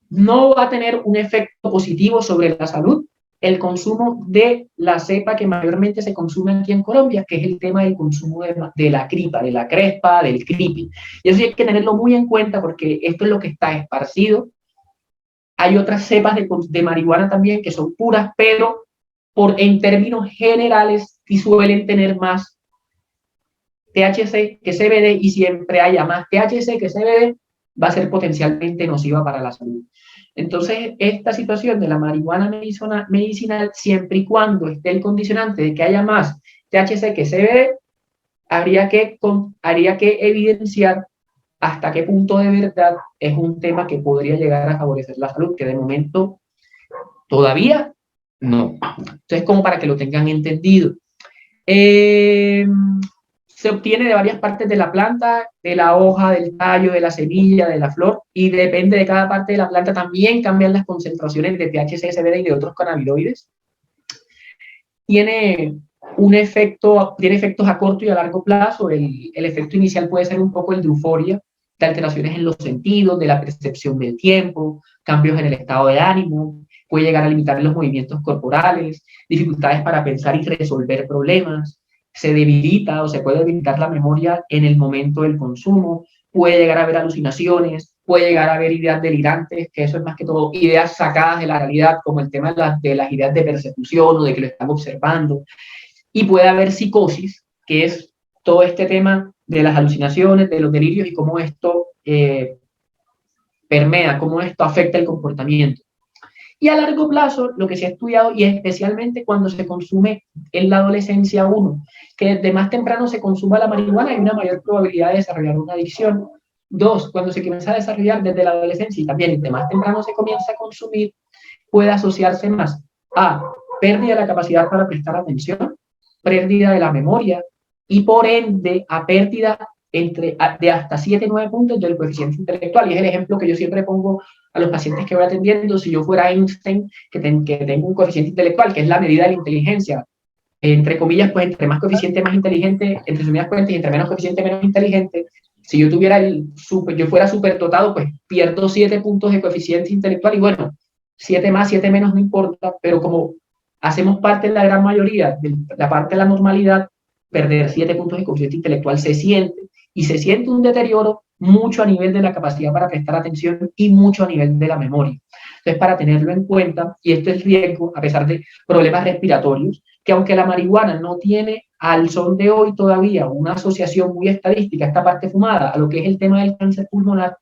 no va a tener un efecto positivo sobre la salud el consumo de la cepa que mayormente se consume aquí en Colombia, que es el tema del consumo de la cripa, de la crespa, del creepy. Y eso sí hay que tenerlo muy en cuenta porque esto es lo que está esparcido. Hay otras cepas de marihuana también que son puras, pero en términos generales sí suelen tener más THC que CBD, y siempre haya más THC que CBD, va a ser potencialmente nociva para la salud. Entonces, esta situación de la marihuana medicinal, siempre y cuando esté el condicionante de que haya más THC que CBD, haría que evidenciar hasta qué punto de verdad es un tema que podría llegar a favorecer la salud, que de momento todavía no. Entonces, como para que lo tengan entendido. Se obtiene de varias partes de la planta, de la hoja, del tallo, de la semilla, de la flor, y depende de cada parte de la planta también cambian las concentraciones de THC, CBD y de otros cannabinoides. Tiene efectos a corto y a largo plazo. El efecto inicial puede ser un poco el de euforia, de alteraciones en los sentidos, de la percepción del tiempo, cambios en el estado de ánimo, puede llegar a limitar los movimientos corporales, dificultades para pensar y resolver problemas, se debilita o se puede debilitar la memoria en el momento del consumo, puede llegar a haber alucinaciones, puede llegar a haber ideas delirantes, que eso es más que todo ideas sacadas de la realidad, como el tema de las ideas de persecución o de que lo están observando, y puede haber psicosis, que es todo este tema de las alucinaciones, de los delirios y cómo esto permea, cómo esto afecta el comportamiento. Y a largo plazo, lo que se ha estudiado, y especialmente cuando se consume en la adolescencia, que desde más temprano se consuma la marihuana, hay una mayor probabilidad de desarrollar una adicción. 2, cuando se comienza a desarrollar desde la adolescencia y también desde más temprano se comienza a consumir, puede asociarse más a pérdida de la capacidad para prestar atención, pérdida de la memoria y por ende a pérdida de hasta 7 9 puntos del coeficiente intelectual. Y es el ejemplo que yo siempre pongo a los pacientes que voy atendiendo. Si yo fuera Einstein, que tengo un coeficiente intelectual, que es la medida de la inteligencia, entre comillas, pues entre más coeficiente más inteligente, entre sumidas cuentas, y entre menos coeficiente menos inteligente, si yo tuviera yo fuera superdotado, pues pierdo 7 puntos de coeficiente intelectual, y bueno, 7 más, 7 menos no importa, pero como hacemos parte de la gran mayoría, de la parte de la normalidad, perder 7 puntos de coeficiente intelectual se siente, y se siente un deterioro mucho a nivel de la capacidad para prestar atención y mucho a nivel de la memoria. Entonces, para tenerlo en cuenta, y esto es riesgo, a pesar de problemas respiratorios, que aunque la marihuana no tiene al son de hoy todavía una asociación muy estadística, esta parte fumada, a lo que es el tema del cáncer pulmonar,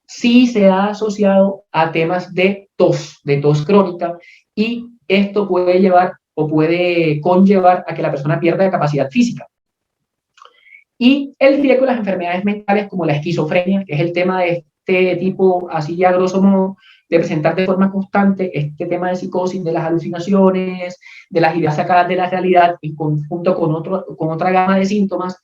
sí se ha asociado a temas de tos crónica, y esto puede llevar o puede conllevar a que la persona pierda capacidad física. y el riesgo de las enfermedades mentales como la esquizofrenia, que es el tema de este tipo, así ya grosso modo, de presentar de forma constante este tema de psicosis, de las alucinaciones, de las ideas sacadas de la realidad, en conjunto con otra gama de síntomas,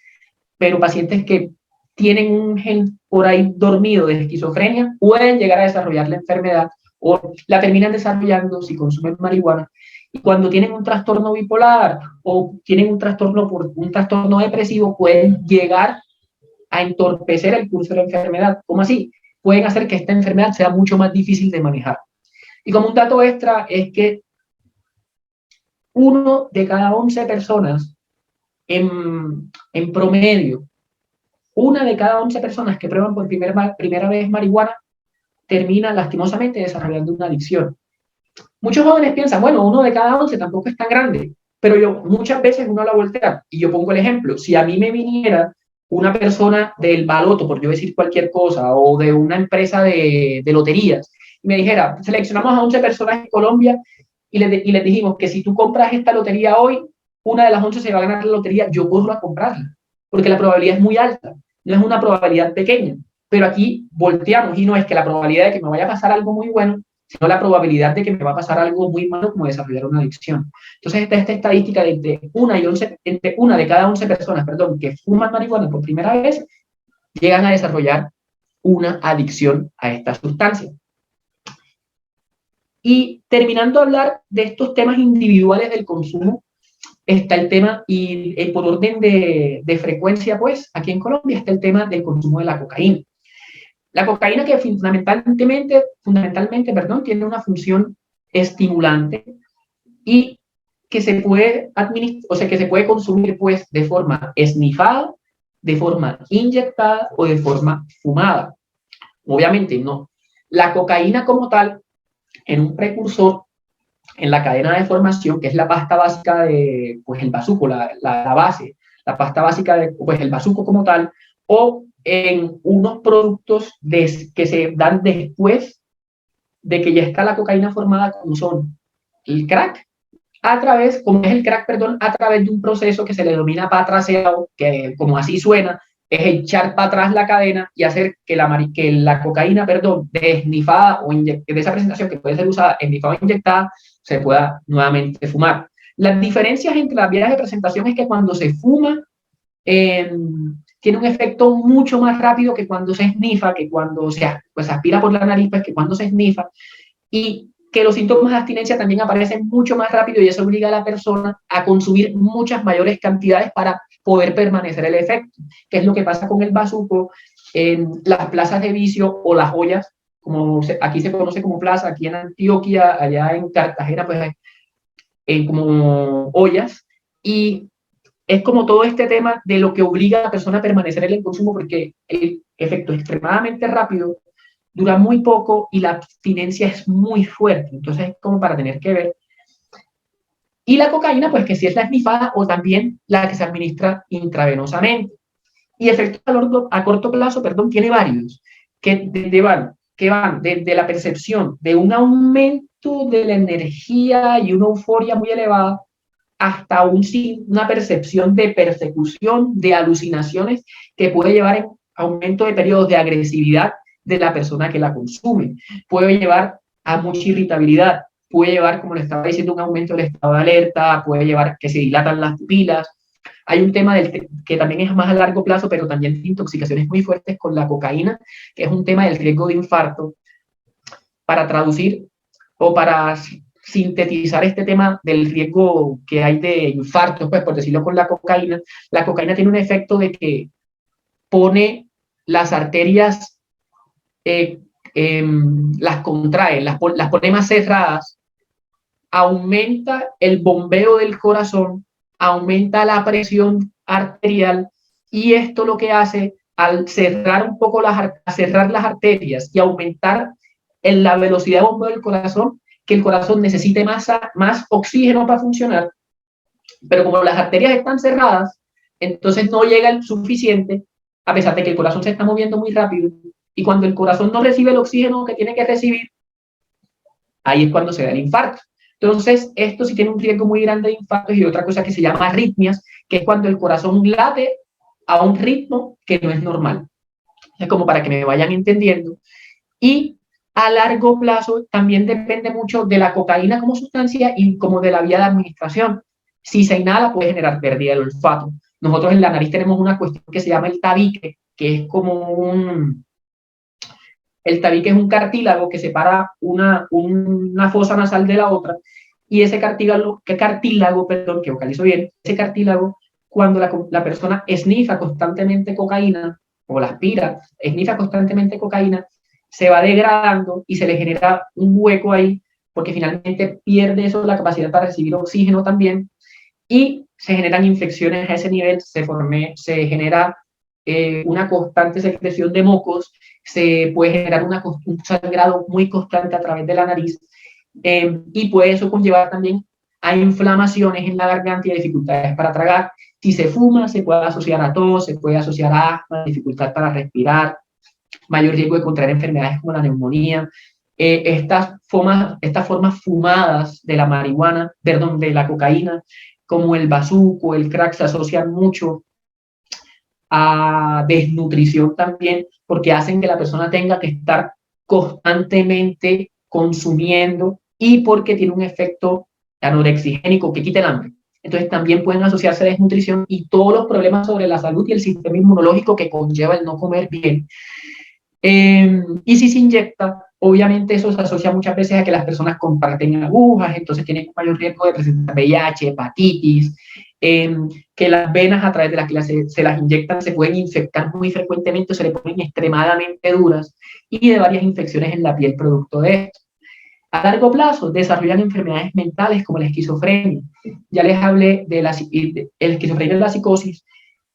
pero pacientes que tienen un gen por ahí dormido de esquizofrenia pueden llegar a desarrollar la enfermedad o la terminan desarrollando si consumen marihuana. Y cuando tienen un trastorno bipolar o tienen un trastorno depresivo, pueden llegar a entorpecer el curso de la enfermedad. ¿Cómo así? Pueden hacer que esta enfermedad sea mucho más difícil de manejar. Y como un dato extra es que 1 de cada 11 personas en promedio, 1 de cada 11 personas que prueban por primera vez marihuana termina lastimosamente desarrollando una adicción. Muchos jóvenes piensan, bueno, 1 de cada 11 tampoco es tan grande, pero muchas veces uno la voltea. Y yo pongo el ejemplo, si a mí me viniera una persona del baloto, por yo decir cualquier cosa, o de una empresa de loterías, y me dijera, seleccionamos a 11 personas en Colombia y les dijimos que si tú compras esta lotería hoy, 1 de las 11 se va a ganar la lotería, yo corro a comprarla, porque la probabilidad es muy alta, no es una probabilidad pequeña. Pero aquí volteamos y no es que la probabilidad de que me vaya a pasar algo muy bueno, sino la probabilidad de que me va a pasar algo muy malo como desarrollar una adicción. Entonces, esta estadística de entre 1 de cada 11 personas, que fuman marihuana por primera vez, llegan a desarrollar una adicción a esta sustancia. Y terminando de hablar de estos temas individuales del consumo, está el tema, y por orden de frecuencia, pues, aquí en Colombia está el tema del consumo de la cocaína. La cocaína que fundamentalmente, tiene una función estimulante y que se puede que se puede consumir pues de forma esnifada, de forma inyectada o de forma fumada. Obviamente no. La cocaína como tal, en un precursor, en la cadena de formación, que es la pasta básica de, pues el bazuco, la base, la pasta básica de, pues el bazuco como tal, o en unos productos que se dan después de que ya está la cocaína formada, como son el crack, a través de un proceso que se le denomina patraseado, que como así suena, es echar para atrás la cadena y hacer que la cocaína, desnifada o de esa presentación que puede ser usada esnifada o inyectada, se pueda nuevamente fumar. Las diferencias entre las vías de presentación es que cuando se fuma, tiene un efecto mucho más rápido que cuando se esnifa, que cuando se aspira por la nariz, pues que cuando se esnifa, y que los síntomas de abstinencia también aparecen mucho más rápido y eso obliga a la persona a consumir muchas mayores cantidades para poder permanecer el efecto, que es lo que pasa con el bazuco en las plazas de vicio o las ollas, como aquí se conoce como plaza, aquí en Antioquia, allá en Cartagena, pues como ollas, y es como todo este tema de lo que obliga a la persona a permanecer en el consumo, porque el efecto es extremadamente rápido, dura muy poco y la abstinencia es muy fuerte. Entonces es como para tener que ver. Y la cocaína, pues que sí es la esnifada o también la que se administra intravenosamente. Y efectos a corto plazo, tiene varios, que van desde la percepción de un aumento de la energía y una euforia muy elevada, hasta una percepción de persecución, de alucinaciones, que puede llevar a aumento de periodos de agresividad de la persona que la consume. Puede llevar a mucha irritabilidad, puede llevar, como le estaba diciendo, un aumento del estado de alerta, puede llevar que se dilatan las pupilas. Hay un tema que también es más a largo plazo, pero también de intoxicaciones muy fuertes con la cocaína, que es un tema del riesgo de infarto. Para traducir o para sintetizar este tema del riesgo que hay de infartos, pues por decirlo con la cocaína tiene un efecto de que pone las arterias, las contrae, las pone más cerradas, aumenta el bombeo del corazón, aumenta la presión arterial, y esto lo que hace, al cerrar un poco cerrar las arterias y aumentar la velocidad de bombeo del corazón, que el corazón necesite más oxígeno para funcionar, pero como las arterias están cerradas, entonces no llega el suficiente, a pesar de que el corazón se está moviendo muy rápido, y cuando el corazón no recibe el oxígeno que tiene que recibir, ahí es cuando se da el infarto. Entonces, esto sí tiene un riesgo muy grande de infartos, y otra cosa que se llama arritmias, que es cuando el corazón late a un ritmo que no es normal. Es como para que me vayan entendiendo. Y a largo plazo también depende mucho de la cocaína como sustancia y como de la vía de administración. Si se inhala puede generar pérdida del olfato. Nosotros en la nariz tenemos una cuestión que se llama el tabique, que es como el tabique es un cartílago que separa una fosa nasal de la otra, y ese cartílago, que vocalizo bien, ese cartílago, cuando la persona esnifa constantemente cocaína, o la aspira, esnifa constantemente cocaína, se va degradando y se le genera un hueco ahí, porque finalmente pierde eso la capacidad para recibir oxígeno también, y se generan infecciones a ese nivel, se genera una constante secreción de mocos, se puede generar un sangrado muy constante a través de la nariz, y puede eso conllevar también a inflamaciones en la garganta y a dificultades para tragar. Si se fuma, se puede asociar a tos, se puede asociar a asma, dificultad para respirar, mayor riesgo de contraer enfermedades como la neumonía. Estas formas fumadas de la marihuana, perdón, de la cocaína, como el bazuco, el crack, se asocian mucho a desnutrición también, porque hacen que la persona tenga que estar constantemente consumiendo, y porque tiene un efecto anorexigénico que quita el hambre. Entonces también pueden asociarse a desnutrición y todos los problemas sobre la salud y el sistema inmunológico que conlleva el no comer bien. Y si se inyecta, obviamente eso se asocia muchas veces a que las personas comparten agujas, entonces tienen un mayor riesgo de presentar VIH, hepatitis, que las venas a través de las que se las inyectan se pueden infectar muy frecuentemente, se le ponen extremadamente duras, y de varias infecciones en la piel producto de esto. A largo plazo desarrollan enfermedades mentales como la esquizofrenia. Ya les hablé de la esquizofrenia y la psicosis,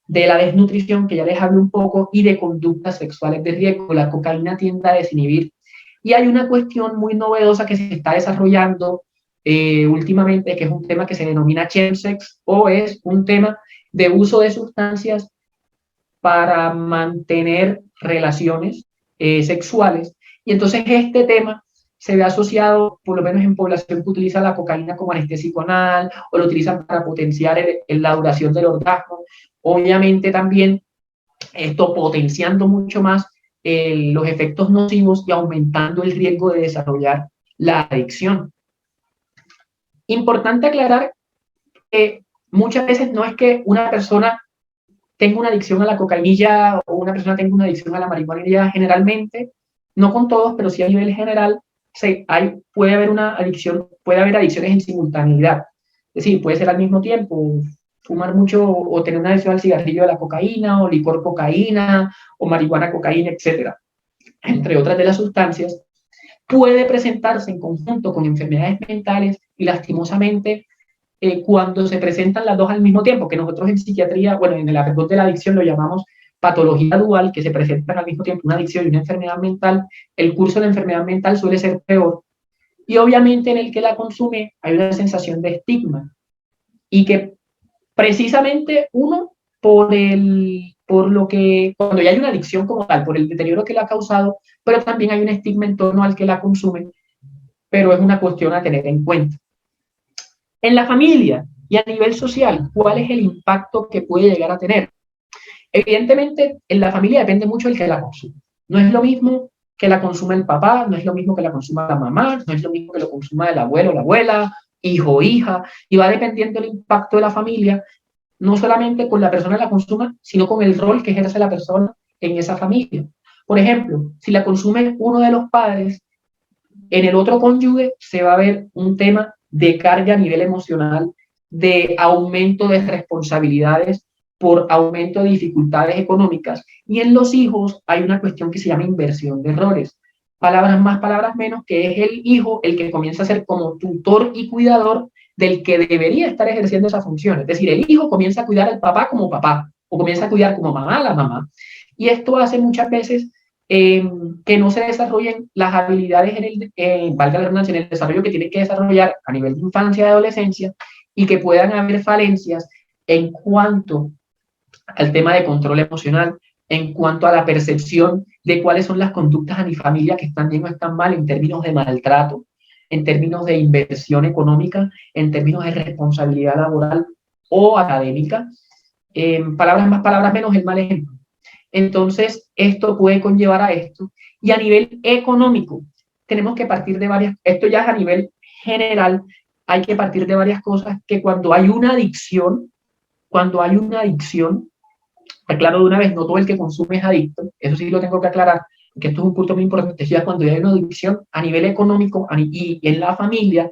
de la desnutrición, que ya les hablé un poco, y de conductas sexuales de riesgo. La cocaína tiende a desinhibir. Y hay una cuestión muy novedosa que se está desarrollando últimamente, que es un tema que se denomina chemsex, o es un tema de uso de sustancias para mantener relaciones sexuales. Y entonces este tema se ve asociado, por lo menos en población que utiliza la cocaína como anestésico anal, o lo utilizan para potenciar la duración del orgasmo. Obviamente también esto potenciando mucho más los efectos nocivos y aumentando el riesgo de desarrollar la adicción. Importante aclarar que muchas veces no es que una persona tenga una adicción a la cocaína o una persona tenga una adicción a la marihuana. Generalmente, no con todos, pero sí a nivel general, puede haber una adicción, puede haber adicciones en simultaneidad. Es decir, puede ser al mismo tiempo fumar mucho o tener una adicción al cigarrillo de la cocaína, o licor cocaína, o marihuana cocaína, etcétera, entre otras de las sustancias. Puede presentarse en conjunto con enfermedades mentales, y lastimosamente cuando se presentan las dos al mismo tiempo, que nosotros en psiquiatría, bueno, en el argot de la adicción lo llamamos patología dual, que se presentan al mismo tiempo una adicción y una enfermedad mental, el curso de la enfermedad mental suele ser peor. Y obviamente en el que la consume hay una sensación de estigma, y que precisamente uno, por lo que, cuando ya hay una adicción como tal, por el deterioro que la ha causado, pero también hay un estigma en torno al que la consume, pero es una cuestión a tener en cuenta. En la familia y a nivel social, ¿cuál es el impacto que puede llegar a tener? Evidentemente, en la familia depende mucho del que la consume. No es lo mismo que la consuma el papá, no es lo mismo que la consuma la mamá, no es lo mismo que lo consuma el abuelo o la abuela, hijo o hija, y va dependiendo del impacto de la familia, no solamente con la persona que la consuma, sino con el rol que ejerce la persona en esa familia. Por ejemplo, si la consume uno de los padres, en el otro cónyuge se va a ver un tema de carga a nivel emocional, de aumento de responsabilidades por aumento de dificultades económicas, y en los hijos hay una cuestión que se llama inversión de roles. Palabras más, palabras menos, que es el hijo el que comienza a ser como tutor y cuidador del que debería estar ejerciendo esa función. Es decir, el hijo comienza a cuidar al papá como papá, o comienza a cuidar como mamá a la mamá. Y esto hace muchas veces que no se desarrollen las habilidades valga la redundancia, en el desarrollo que tienen que desarrollar a nivel de infancia y adolescencia, y que puedan haber falencias en cuanto al tema de control emocional, en cuanto a la percepción de cuáles son las conductas a mi familia que están bien o están mal en términos de maltrato, en términos de inversión económica, en términos de responsabilidad laboral o académica. palabras más, palabras menos, el mal ejemplo. Entonces, esto puede conllevar a esto. Y a nivel económico, tenemos que partir de varias, esto ya es a nivel general, hay que partir de varias cosas que cuando hay una adicción, aclaro de una vez, no todo el que consume es adicto, eso sí lo tengo que aclarar, que esto es un punto muy importante, ya cuando hay una adicción a nivel económico y en la familia,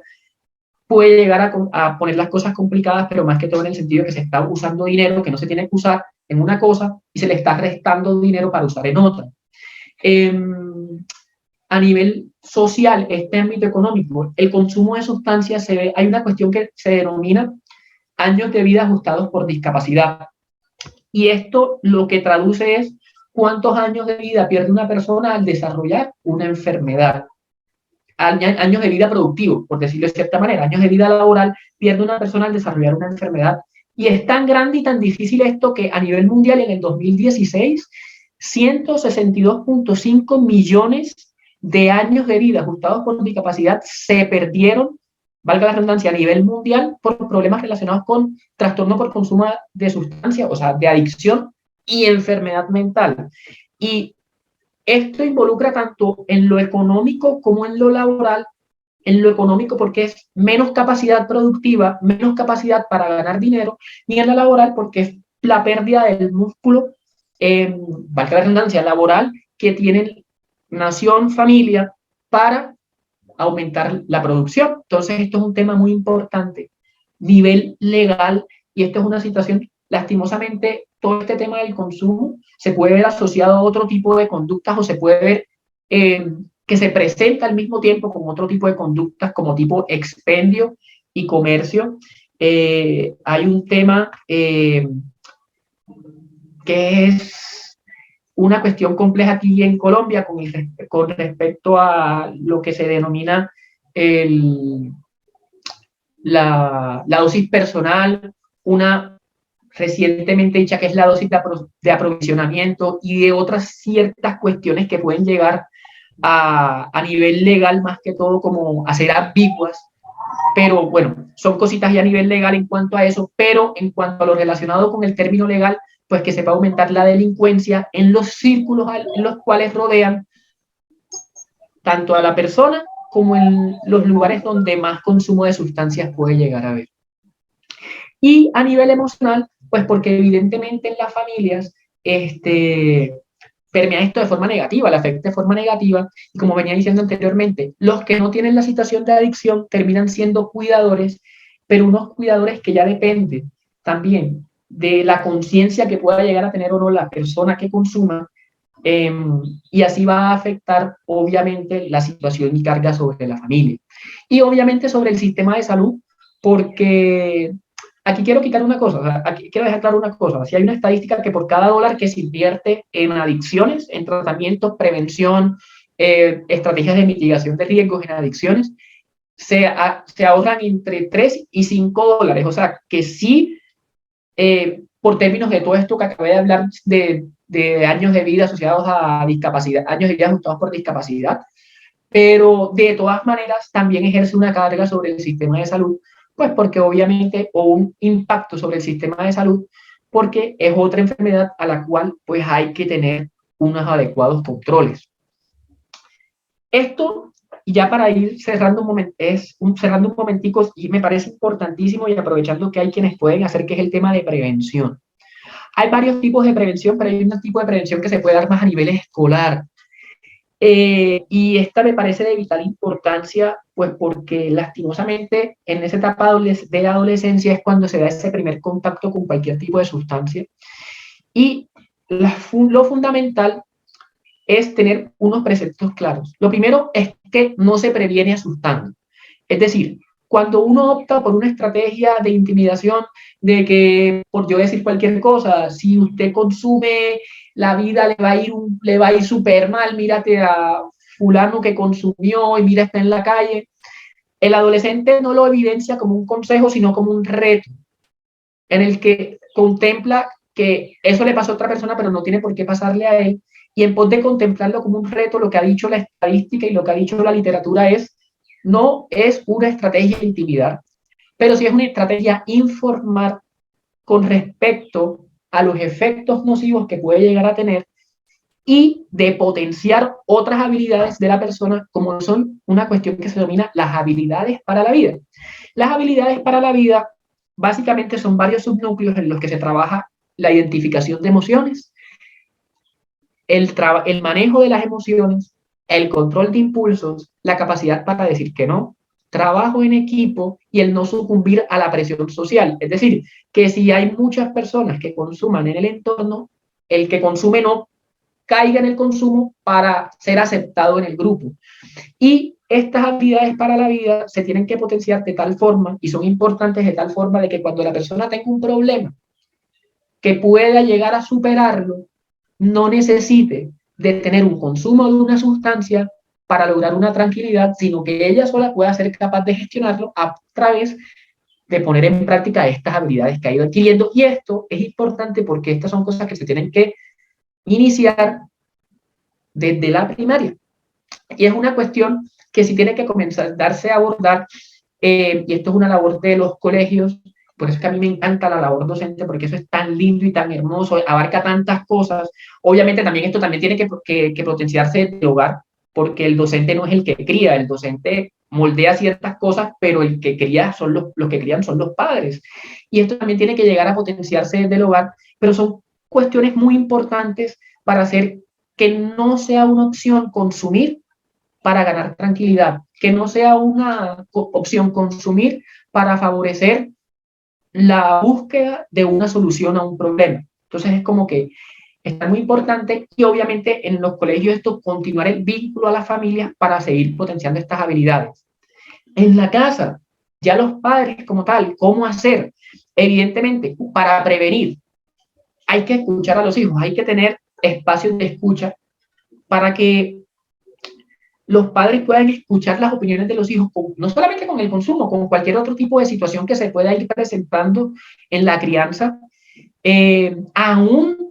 puede llegar a poner las cosas complicadas, pero más que todo en el sentido de que se está usando dinero que no se tiene que usar en una cosa y se le está restando dinero para usar en otra. A nivel social, este ámbito económico, el consumo de sustancias, hay una cuestión que se denomina años de vida ajustados por discapacidad. Y esto lo que traduce es cuántos años de vida pierde una persona al desarrollar una enfermedad. Años de vida productivo, por decirlo de cierta manera, años de vida laboral pierde una persona al desarrollar una enfermedad. Y es tan grande y tan difícil esto que a nivel mundial en el 2016, 162.5 millones de años de vida ajustados por discapacidad se perdieron, valga la redundancia, a nivel mundial por problemas relacionados con trastorno por consumo de sustancias, o sea, de adicción y enfermedad mental. Y esto involucra tanto en lo económico como en lo laboral. En lo económico porque es menos capacidad productiva, menos capacidad para ganar dinero, y en la laboral porque es la pérdida del músculo, valga la redundancia, laboral que tiene nación, familia, para aumentar la producción. Entonces esto es un tema muy importante, nivel legal, y esto es una situación, lastimosamente, todo este tema del consumo se puede ver asociado a otro tipo de conductas o se puede ver que se presenta al mismo tiempo con otro tipo de conductas como tipo expendio y comercio. Hay un tema que es una cuestión compleja aquí en Colombia con respecto a lo que se denomina la dosis personal, una recientemente dicha que es la dosis de aprovisionamiento y de otras ciertas cuestiones que pueden llegar a nivel legal más que todo como a ser ambiguas, pero bueno, son cositas ya a nivel legal en cuanto a eso, pero en cuanto a lo relacionado con el término legal, pues que se va a aumentar la delincuencia en los círculos en los cuales rodean tanto a la persona como en los lugares donde más consumo de sustancias puede llegar a haber. Y a nivel emocional, pues porque evidentemente en las familias permea esto de forma negativa, le afecta de forma negativa, y como venía diciendo anteriormente, los que no tienen la situación de adicción terminan siendo cuidadores, pero unos cuidadores que ya dependen también de la conciencia que pueda llegar a tener o no la persona que consuma, y así va a afectar obviamente la situación y carga sobre la familia. Y obviamente sobre el sistema de salud, porque aquí quiero quitar una cosa, o sea, aquí quiero dejar claro una cosa. Si hay una estadística que por cada dólar que se invierte en adicciones, en tratamientos, prevención, estrategias de mitigación de riesgos en adicciones, se ahorran entre 3 y 5 dólares. O sea, que sí, por términos de todo esto que acabé de hablar de años de vida asociados a discapacidad, años de vida ajustados por discapacidad, pero de todas maneras también ejerce una carga sobre el sistema de salud, pues porque obviamente, o un impacto sobre el sistema de salud, porque es otra enfermedad a la cual pues hay que tener unos adecuados controles. Esto, ya para ir cerrando cerrando un momentico, y me parece importantísimo, y aprovechando que hay quienes pueden hacer, que es el tema de prevención. Hay varios tipos de prevención, pero hay un tipo de prevención que se puede dar más a nivel escolar. Y esta me parece de vital importancia, pues porque lastimosamente en esa etapa de la adolescencia es cuando se da ese primer contacto con cualquier tipo de sustancia. Y lo fundamental es tener unos preceptos claros. Lo primero es que no se previene asustando. Es decir, cuando uno opta por una estrategia de intimidación, de que, por yo decir cualquier cosa, si usted consume, la vida le va a ir súper mal, mírate a fulano que consumió y mira, está en la calle. El adolescente no lo evidencia como un consejo, sino como un reto, en el que contempla que eso le pasó a otra persona, pero no tiene por qué pasarle a él, y en pos de contemplarlo como un reto, lo que ha dicho la estadística y lo que ha dicho la literatura es, no es una estrategia de intimidar, pero sí es una estrategia informar con respecto a los efectos nocivos que puede llegar a tener y de potenciar otras habilidades de la persona, como son una cuestión que se denomina las habilidades para la vida. Las habilidades para la vida básicamente son varios subnúcleos en los que se trabaja la identificación de emociones, el manejo de las emociones, el control de impulsos, la capacidad para decir que no, trabajo en equipo y el no sucumbir a la presión social. Es decir, que si hay muchas personas que consuman en el entorno, el que consume no caiga en el consumo para ser aceptado en el grupo. Y estas habilidades para la vida se tienen que potenciar de tal forma y son importantes de tal forma de que cuando la persona tenga un problema que pueda llegar a superarlo, no necesite de tener un consumo de una sustancia para lograr una tranquilidad, sino que ella sola pueda ser capaz de gestionarlo a través de poner en práctica estas habilidades que ha ido adquiriendo. Y esto es importante porque estas son cosas que se tienen que iniciar desde la primaria. Y es una cuestión que sí tiene que comenzar a darse a abordar, y esto es una labor de los colegios. Por eso es que a mí me encanta la labor docente, porque eso es tan lindo y tan hermoso, abarca tantas cosas. Obviamente también esto también tiene que potenciarse del hogar, porque el docente no es el que cría, el docente moldea ciertas cosas, pero el que cría son los que crían son los padres. Y esto también tiene que llegar a potenciarse desde el hogar, pero son cuestiones muy importantes para hacer que no sea una opción consumir para ganar tranquilidad, que no sea una opción consumir para favorecer la búsqueda de una solución a un problema. Entonces es como que está muy importante y obviamente en los colegios esto continuar el vínculo a las familias para seguir potenciando estas habilidades. En la casa, ya los padres como tal, ¿cómo hacer? Evidentemente, para prevenir, hay que escuchar a los hijos, hay que tener espacios de escucha para que los padres puedan escuchar las opiniones de los hijos, no solamente con el consumo, con cualquier otro tipo de situación que se pueda ir presentando en la crianza,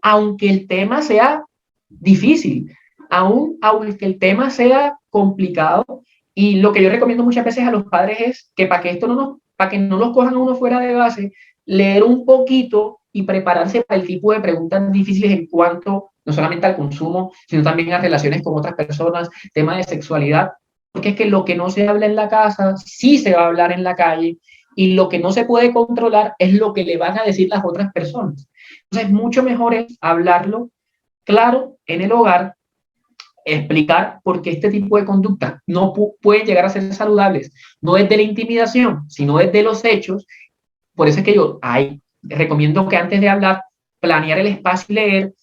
aunque el tema sea difícil, aunque el tema sea complicado. Y lo que yo recomiendo muchas veces a los padres es que para que no los cojan a uno fuera de base, leer un poquito y prepararse para el tipo de preguntas difíciles en cuanto no solamente al consumo, sino también a relaciones con otras personas, temas de sexualidad, porque es que lo que no se habla en la casa sí se va a hablar en la calle, y lo que no se puede controlar es lo que le van a decir las otras personas. Entonces, mucho mejor es hablarlo claro en el hogar, explicar por qué este tipo de conductas no pueden llegar a ser saludables, no desde la intimidación, sino desde los hechos. Por eso es que yo recomiendo que antes de hablar, planear el espacio y leer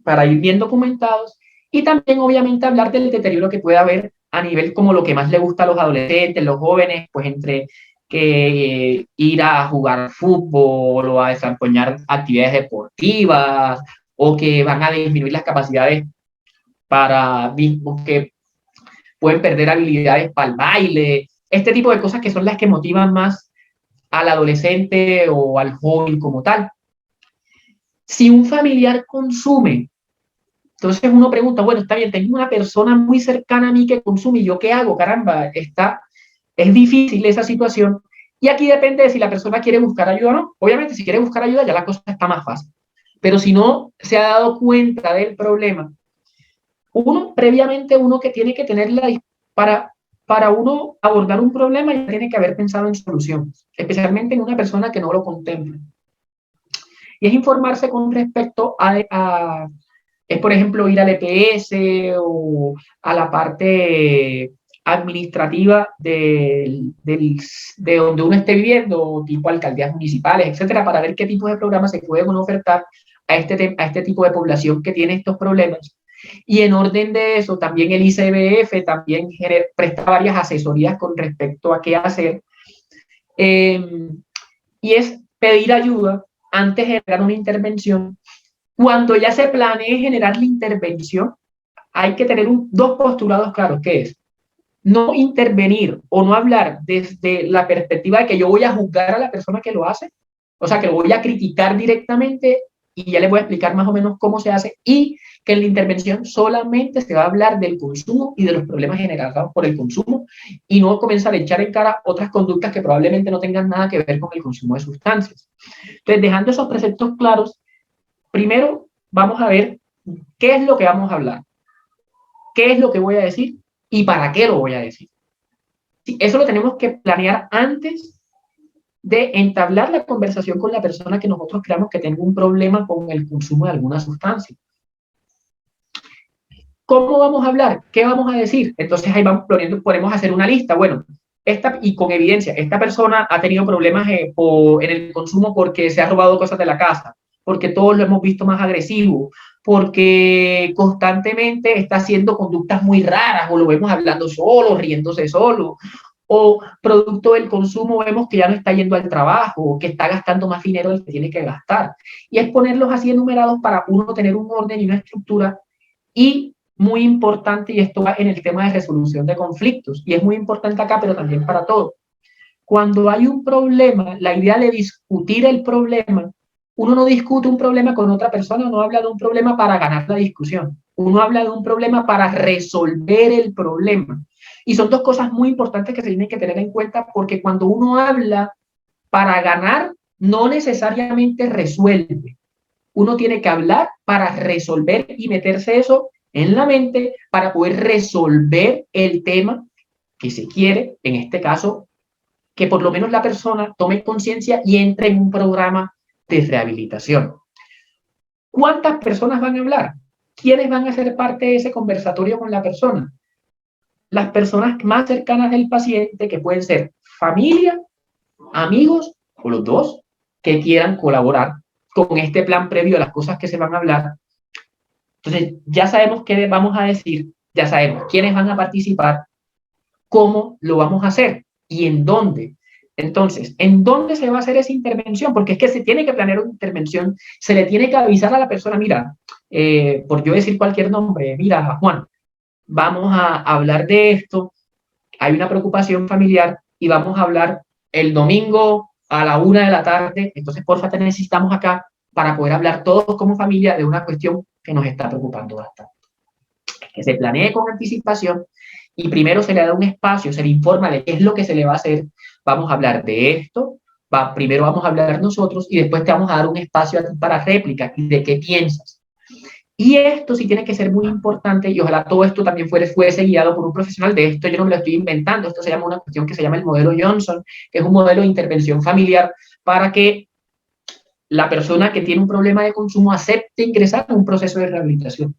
para ir bien documentados, y también obviamente hablar del deterioro que puede haber a nivel como lo que más le gusta a los adolescentes, los jóvenes, pues entre que ir a jugar fútbol o a desempeñar actividades deportivas, o que van a disminuir las capacidades que pueden perder habilidades para el baile, este tipo de cosas que son las que motivan más al adolescente o al joven como tal. Si un familiar consume, entonces uno pregunta, bueno, está bien, tengo una persona muy cercana a mí que consume, ¿y yo qué hago? Caramba, es difícil esa situación. Y aquí depende de si la persona quiere buscar ayuda o no. Obviamente, si quiere buscar ayuda, ya la cosa está más fácil. Pero si no se ha dado cuenta del problema, previamente uno que tiene que tenerla para uno abordar un problema, ya tiene que haber pensado en soluciones, especialmente en una persona que no lo contempla. Y es informarse con respecto es por ejemplo ir al EPS o a la parte administrativa de donde uno esté viviendo, tipo alcaldías municipales, etcétera, para ver qué tipo de programas se pueden ofertar a este tipo de población que tiene estos problemas. Y en orden de eso, también el ICBF también presta varias asesorías con respecto a qué hacer. Y es pedir ayuda antes de generar una intervención. Cuando ya se planee generar la intervención, hay que tener dos postulados claros, que es no intervenir o no hablar desde la perspectiva de que yo voy a juzgar a la persona que lo hace, o sea, que lo voy a criticar directamente, y ya les voy a explicar más o menos cómo se hace, y que en la intervención solamente se va a hablar del consumo y de los problemas generados por el consumo, y no comenzar a echar en cara otras conductas que probablemente no tengan nada que ver con el consumo de sustancias. Entonces, dejando esos preceptos claros, Primero, vamos a ver qué es lo que vamos a hablar, qué es lo que voy a decir y para qué lo voy a decir. Sí, eso lo tenemos que planear antes de entablar la conversación con la persona que nosotros creamos que tenga un problema con el consumo de alguna sustancia. ¿Cómo vamos a hablar? ¿Qué vamos a decir? Entonces ahí vamos poniendo, podemos hacer una lista. Bueno, y con evidencia, esta persona ha tenido problemas en el consumo porque se ha robado cosas de la casa, porque todos lo hemos visto más agresivo, porque constantemente está haciendo conductas muy raras, o lo vemos hablando solo, riéndose solo, o producto del consumo vemos que ya no está yendo al trabajo, o que está gastando más dinero del que tiene que gastar. Y es ponerlos así enumerados para uno tener un orden y una estructura. Y muy importante, y esto va en el tema de resolución de conflictos, y es muy importante acá, pero también para todo. Cuando hay un problema, la idea de discutir el problema, uno no discute un problema con otra persona, no habla de un problema para ganar la discusión, uno habla de un problema para resolver el problema. Y son dos cosas muy importantes que se tienen que tener en cuenta, porque cuando uno habla para ganar, no necesariamente resuelve. Uno tiene que hablar para resolver y meterse eso en la mente para poder resolver el tema que se quiere, en este caso, que por lo menos la persona tome conciencia y entre en un programa de rehabilitación. ¿Cuántas personas van a hablar? ¿Quiénes van a ser parte de ese conversatorio con la persona? Las personas más cercanas del paciente, que pueden ser familia, amigos o los dos, que quieran colaborar con este plan previo a las cosas que se van a hablar. Entonces, ya sabemos qué vamos a decir, ya sabemos quiénes van a participar, cómo lo vamos a hacer y en dónde. Entonces, ¿en dónde se va a hacer esa intervención? Porque es que se tiene que planear una intervención, se le tiene que avisar a la persona, mira, por yo decir cualquier nombre, mira, Juan, vamos a hablar de esto, hay una preocupación familiar y vamos a hablar el domingo a la 1 de la tarde, entonces porfa te necesitamos acá para poder hablar todos como familia de una cuestión que nos está preocupando bastante. Que se planee con anticipación y primero se le da un espacio, se le informa de qué es lo que se le va a hacer, vamos a hablar de esto, primero vamos a hablar nosotros y después te vamos a dar un espacio a ti para réplica y de qué piensas. Y esto sí tiene que ser muy importante y ojalá todo esto también fuese guiado por un profesional. De esto yo no me lo estoy inventando, esto se llama una cuestión que se llama el modelo Johnson, que es un modelo de intervención familiar para que la persona que tiene un problema de consumo acepte ingresar en un proceso de rehabilitación.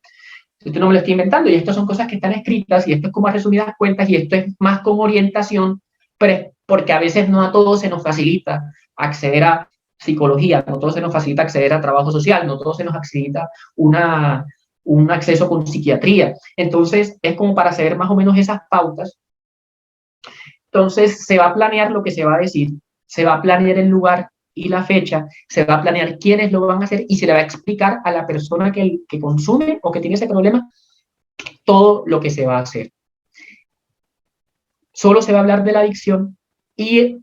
Esto no me lo estoy inventando y estas son cosas que están escritas y esto es como a resumidas cuentas y esto es más como orientación, porque a veces no a todos se nos facilita acceder a psicología, no todos se nos facilita acceder a trabajo social, no todos se nos facilita un acceso con psiquiatría. Entonces es como para saber más o menos esas pautas. Entonces se va a planear lo que se va a decir, se va a planear el lugar y la fecha, se va a planear quiénes lo van a hacer y se le va a explicar a la persona que consume o que tiene ese problema todo lo que se va a hacer. Solo se va a hablar de la adicción y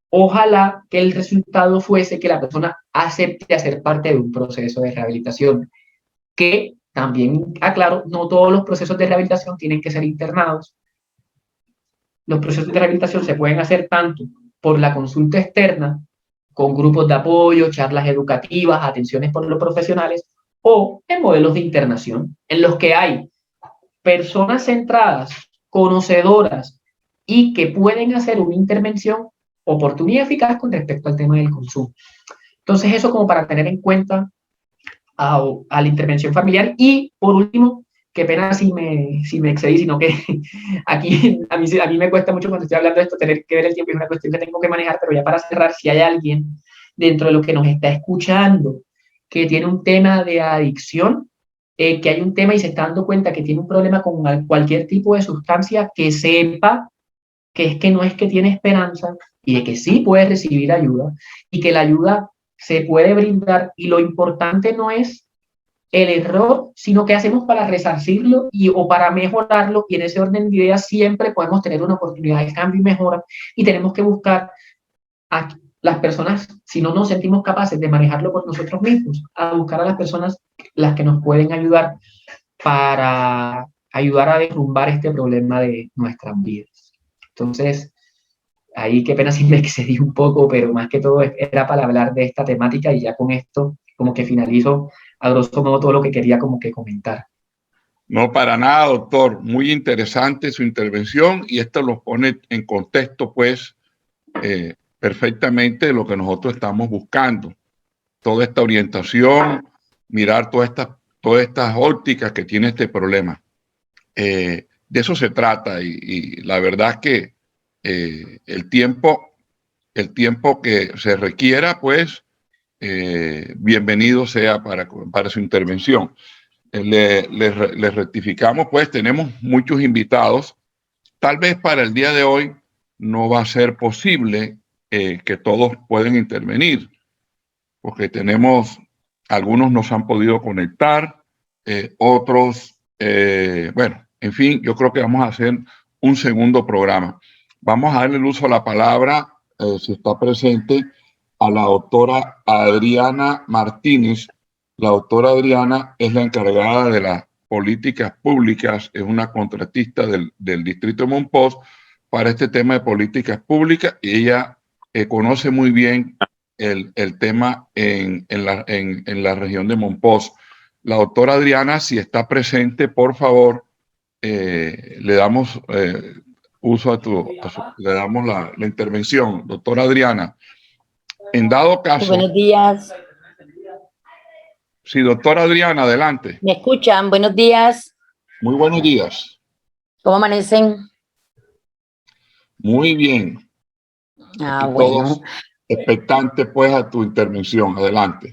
ojalá que el resultado fuese que la persona acepte hacer parte de un proceso de rehabilitación, que también, aclaro, no todos los procesos de rehabilitación tienen que ser internados. Los procesos de rehabilitación se pueden hacer tanto por la consulta externa, con grupos de apoyo, charlas educativas, atenciones por los profesionales, o en modelos de internación, en los que hay personas centradas, conocedoras y que pueden hacer una intervención oportuna y eficaz con respecto al tema del consumo. Entonces, eso como para tener en cuenta a la intervención familiar. Y por último, qué pena si me excedí, sino que aquí a mí me cuesta mucho cuando estoy hablando de esto tener que ver el tiempo, es una cuestión que tengo que manejar, pero ya para cerrar, si hay alguien dentro de lo que nos está escuchando que tiene un tema de adicción, que hay un tema y se está dando cuenta que tiene un problema con cualquier tipo de sustancia, que sepa que es que no es que tiene esperanza y de que sí puede recibir ayuda y que la ayuda se puede brindar y lo importante no es el error, sino que hacemos para resarcirlo o para mejorarlo y en ese orden de ideas siempre podemos tener una oportunidad de cambio y mejora y tenemos que buscar a las personas, si no nos sentimos capaces de manejarlo por nosotros mismos, a buscar a las personas las que nos pueden ayudar para ayudar a derrumbar este problema de nuestras vidas. Entonces, ahí qué pena si me excedí un poco, pero más que todo era para hablar de esta temática y ya con esto como que finalizo a grosso modo todo lo que quería como que comentar. No, para nada, doctor. Muy interesante su intervención y esto lo pone en contexto, pues, perfectamente lo que nosotros estamos buscando. Toda esta orientación, mirar todas estas ópticas que tiene este problema. De eso se trata y la verdad es que el tiempo que se requiera, pues, bienvenido sea para su intervención. Le rectificamos, pues tenemos muchos invitados. Tal vez para el día de hoy no va a ser posible que todos puedan intervenir, porque algunos nos han podido conectar, otros, bueno, en fin, yo creo que vamos a hacer un segundo programa. Vamos a darle el uso a la palabra, si está presente, a la doctora Adriana Martínez. La doctora Adriana es la encargada de las políticas públicas, es una contratista del distrito de Mompox para este tema de políticas públicas y ella conoce muy bien el tema en la región de Mompox. La doctora Adriana, si está presente, por favor, le damos uso le damos la intervención. Doctora Adriana, en dado caso... Buenos días. Sí, doctora Adriana, adelante. ¿Me escuchan? Buenos días. Muy buenos días. ¿Cómo amanecen? Muy bien. Bueno. Todos expectantes, pues, a tu intervención. Adelante.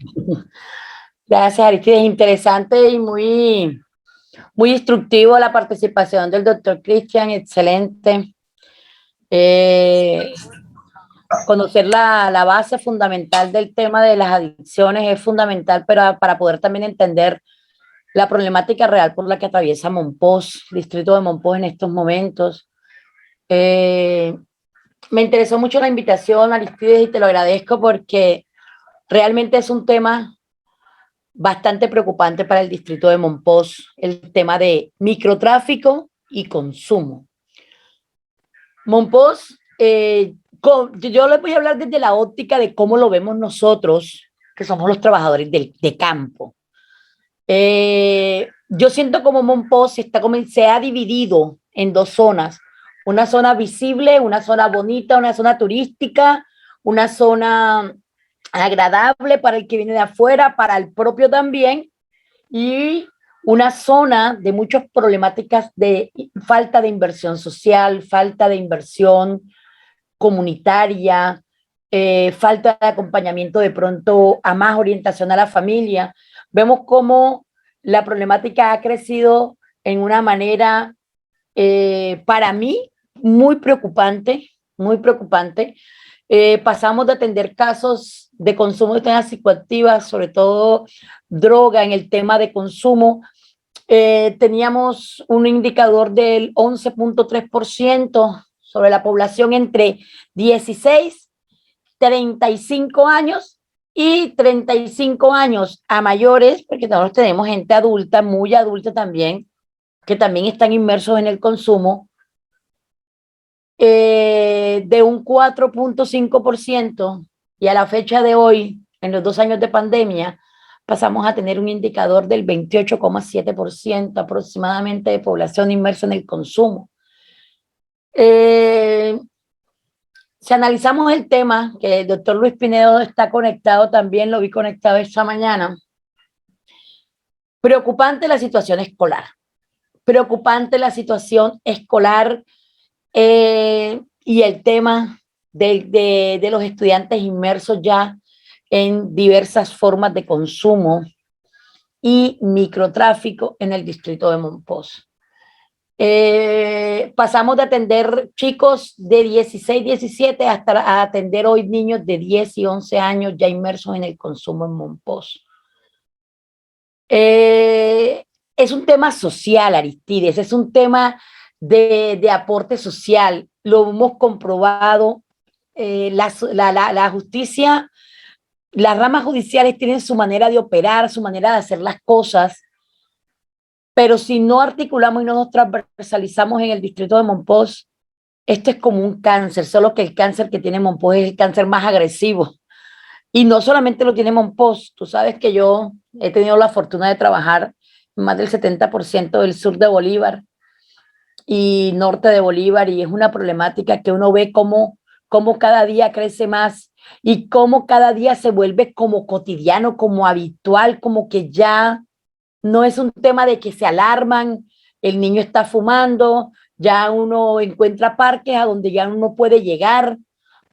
Gracias, Aristides. Interesante y muy instructivo la participación del doctor Cristian. Excelente. Conocer la base fundamental del tema de las adicciones es fundamental para poder también entender la problemática real por la que atraviesa Mompox, el distrito de Mompox en estos momentos. Me interesó mucho la invitación, Aristides, y te lo agradezco porque realmente es un tema bastante preocupante para el distrito de Mompox, el tema de microtráfico y consumo. Mompox, yo les voy a hablar desde la óptica de cómo lo vemos nosotros, que somos los trabajadores de campo. Yo siento como Mompox se ha dividido en dos zonas. Una zona visible, una zona bonita, una zona turística, una zona agradable para el que viene de afuera, para el propio también, y una zona de muchas problemáticas de falta de inversión social, falta de inversión comunitaria, falta de acompañamiento de pronto a más orientación a la familia. Vemos cómo la problemática ha crecido en una manera, para mí, muy preocupante, muy preocupante. Pasamos de atender casos de consumo de sustancias psicoactivas, sobre todo droga en el tema de consumo. Teníamos un indicador del 11.3% sobre la población entre 16, 35 años y 35 años a mayores, porque nosotros tenemos gente adulta, muy adulta también, que también están inmersos en el consumo, de un 4.5%, y a la fecha de hoy, en los 2 años de pandemia, pasamos a tener un indicador del 28,7% aproximadamente de población inmersa en el consumo. Si analizamos el tema, que el doctor Luis Pinedo está conectado también, lo vi conectado esta mañana, preocupante la situación escolar, y el tema de los estudiantes inmersos ya en diversas formas de consumo y microtráfico en el distrito de Mompox. Pasamos de atender chicos de 16, 17 hasta a atender hoy niños de 10 y 11 años ya inmersos en el consumo en Mompox. Es un tema social, Aristides, es un tema de aporte social. Lo hemos comprobado. La justicia, las ramas judiciales tienen su manera de operar, su manera de hacer las cosas, pero si no articulamos y no nos transversalizamos en el distrito de Mompox, esto es como un cáncer, solo que el cáncer que tiene Mompox es el cáncer más agresivo. Y no solamente lo tiene Monpós, tú sabes que yo he tenido la fortuna de trabajar en más del 70% del sur de Bolívar y norte de Bolívar, y es una problemática que uno ve cómo cada día crece más y cómo cada día se vuelve como cotidiano, como habitual, como que ya no es un tema de que se alarman, el niño está fumando, ya uno encuentra parques a donde ya uno puede llegar,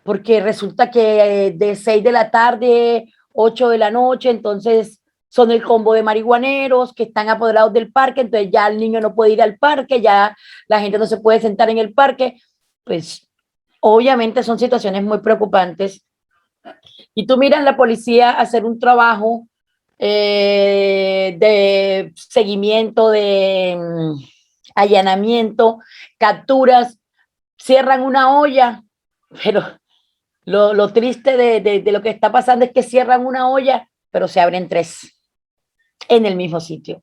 porque resulta que de 6 de la tarde, 8 de la noche, entonces son el combo de marihuaneros que están apoderados del parque, entonces ya el niño no puede ir al parque, ya la gente no se puede sentar en el parque, pues obviamente son situaciones muy preocupantes. Y tú miras la policía hacer un trabajo de seguimiento, de allanamiento, capturas, cierran una olla, pero lo triste de lo que está pasando es que cierran una olla, pero se abren tres en el mismo sitio.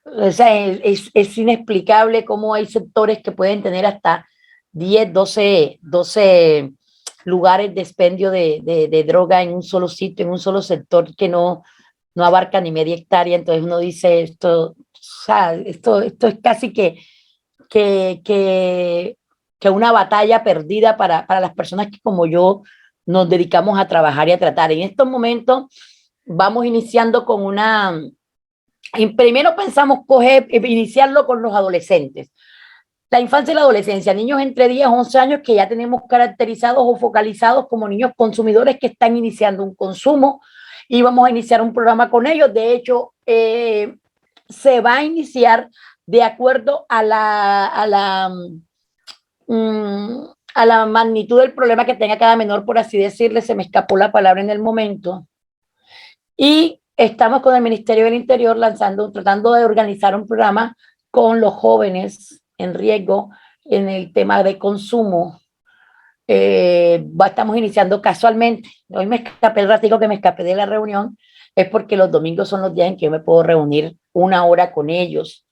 O sea, es inexplicable cómo hay sectores que pueden tener hasta 10, 12 lugares de expendio de droga en un solo sitio, en un solo sector que no abarca ni media hectárea. Entonces uno dice esto, o sea, esto es casi que una batalla perdida para las personas que como yo nos dedicamos a trabajar y a tratar. En estos momentos vamos iniciando con primero pensamos iniciarlo con los adolescentes. La infancia y la adolescencia, niños entre 10 y 11 años que ya tenemos caracterizados o focalizados como niños consumidores que están iniciando un consumo, y vamos a iniciar un programa con ellos. De hecho, se va a iniciar de acuerdo a la magnitud del problema que tenga cada menor, por así decirle, se me escapó la palabra en el momento. Y estamos con el Ministerio del Interior tratando de organizar un programa con los jóvenes en riesgo en el tema de consumo. Estamos iniciando casualmente. Hoy me escapé, el ratico que me escapé de la reunión, es porque los domingos son los días en que yo me puedo reunir una hora con ellos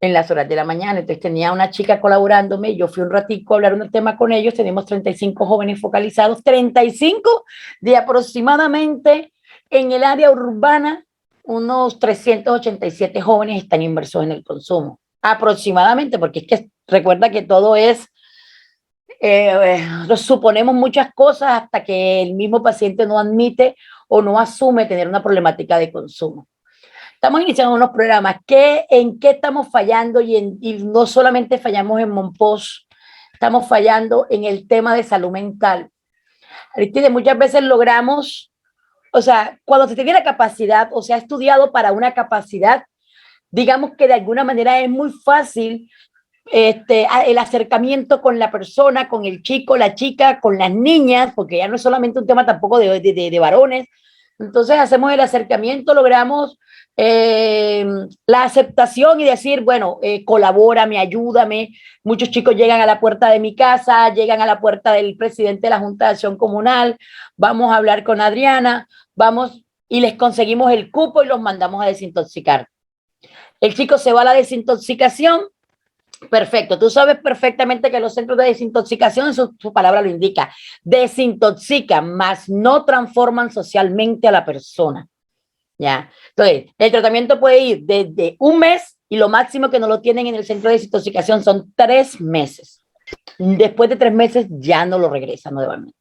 en las horas de la mañana. Entonces tenía una chica colaborándome, yo fui un ratico a hablar un tema con ellos, tenemos 35 jóvenes focalizados, 35 de aproximadamente en el área urbana, unos 387 jóvenes están inmersos en el consumo, aproximadamente, porque es que recuerda que todo es, suponemos muchas cosas hasta que el mismo paciente no admite o no asume tener una problemática de consumo. Estamos iniciando unos programas. ¿En qué estamos fallando? Y no solamente fallamos en Monpós, estamos fallando en el tema de salud mental. Aristide, muchas veces logramos, o sea, cuando se tiene la capacidad o se ha estudiado para una capacidad, digamos que de alguna manera es muy fácil el acercamiento con la persona, con el chico, la chica, con las niñas, porque ya no es solamente un tema tampoco de varones. Entonces hacemos el acercamiento, logramos la aceptación y decir, bueno, colabórame, ayúdame. Muchos chicos llegan a la puerta de mi casa, llegan a la puerta del presidente de la Junta de Acción Comunal, vamos a hablar con Adriana, vamos y les conseguimos el cupo y los mandamos a desintoxicar. El chico se va a la desintoxicación. Perfecto, tú sabes perfectamente que los centros de desintoxicación, su palabra lo indica, desintoxican, mas no transforman socialmente a la persona. ¿Ya? Entonces, el tratamiento puede ir desde un mes y lo máximo que no lo tienen en el centro de desintoxicación son 3 meses. Después de 3 meses ya no lo regresan nuevamente.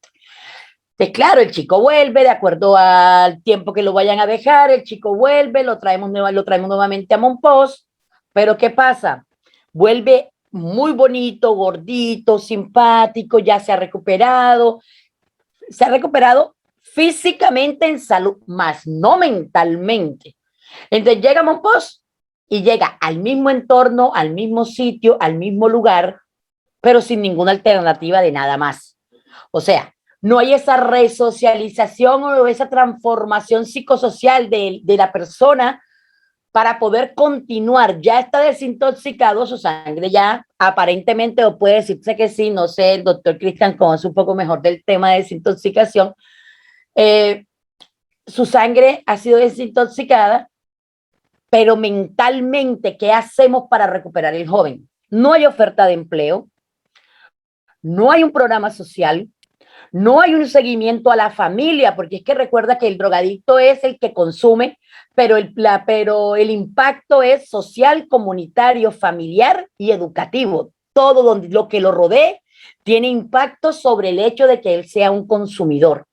Entonces, claro, el chico vuelve de acuerdo al tiempo que lo vayan a dejar, el chico vuelve, lo traemos nuevamente a Monpós, pero ¿qué pasa? Vuelve muy bonito, gordito, simpático, ya se ha recuperado físicamente en salud, más no mentalmente. Entonces llega a Monpós y llega al mismo entorno, al mismo sitio, al mismo lugar, pero sin ninguna alternativa de nada más. O sea, no hay esa resocialización o esa transformación psicosocial de la persona para poder continuar. Ya está desintoxicado, su sangre ya aparentemente, o puede decirse que sí, no sé, el doctor Cristian conoce un poco mejor del tema de desintoxicación. Su sangre ha sido desintoxicada, pero mentalmente, ¿qué hacemos para recuperar el joven? No hay oferta de empleo, no hay un programa social, No hay un seguimiento a la familia, porque es que recuerda que el drogadicto es el que consume, pero el impacto es social, comunitario, familiar y educativo. Todo lo que lo rodee tiene impacto sobre el hecho de que él sea un consumidor,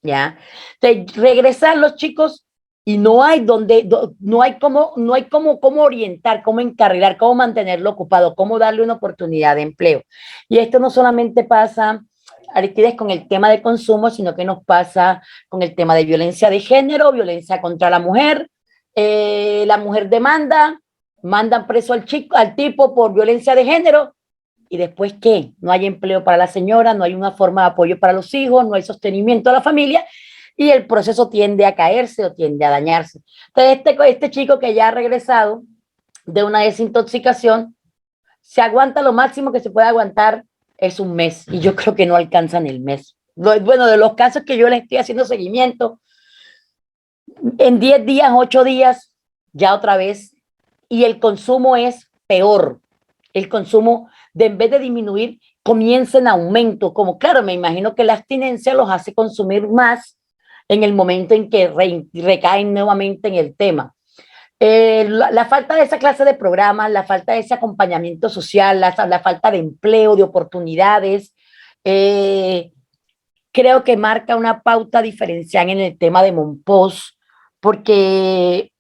¿ya? Entonces, regresar los chicos y no hay cómo orientar, cómo encarrilar, cómo mantenerlo ocupado, cómo darle una oportunidad de empleo. Y esto no solamente pasa, Aristides, con el tema de consumo, sino que nos pasa con el tema de violencia de género, violencia contra la mujer mandan preso al tipo por violencia de género, y después ¿qué? No hay empleo para la señora, no hay una forma de apoyo para los hijos, no hay sostenimiento a la familia, y el proceso tiende a caerse o tiende a dañarse. Entonces, este chico que ya ha regresado de una desintoxicación, se aguanta lo máximo que se puede aguantar es un mes, y yo creo que no alcanzan el mes. Bueno, de los casos que yo les estoy haciendo seguimiento, en 10 días, 8 días, ya otra vez, y el consumo es peor. El consumo, en vez de disminuir, comienza en aumento, como claro, me imagino que la abstinencia los hace consumir más en el momento en que recaen nuevamente en el tema. La falta de esa clase de programas, la falta de ese acompañamiento social, la falta de empleo, de oportunidades, creo que marca una pauta diferencial en el tema de Mompox, porque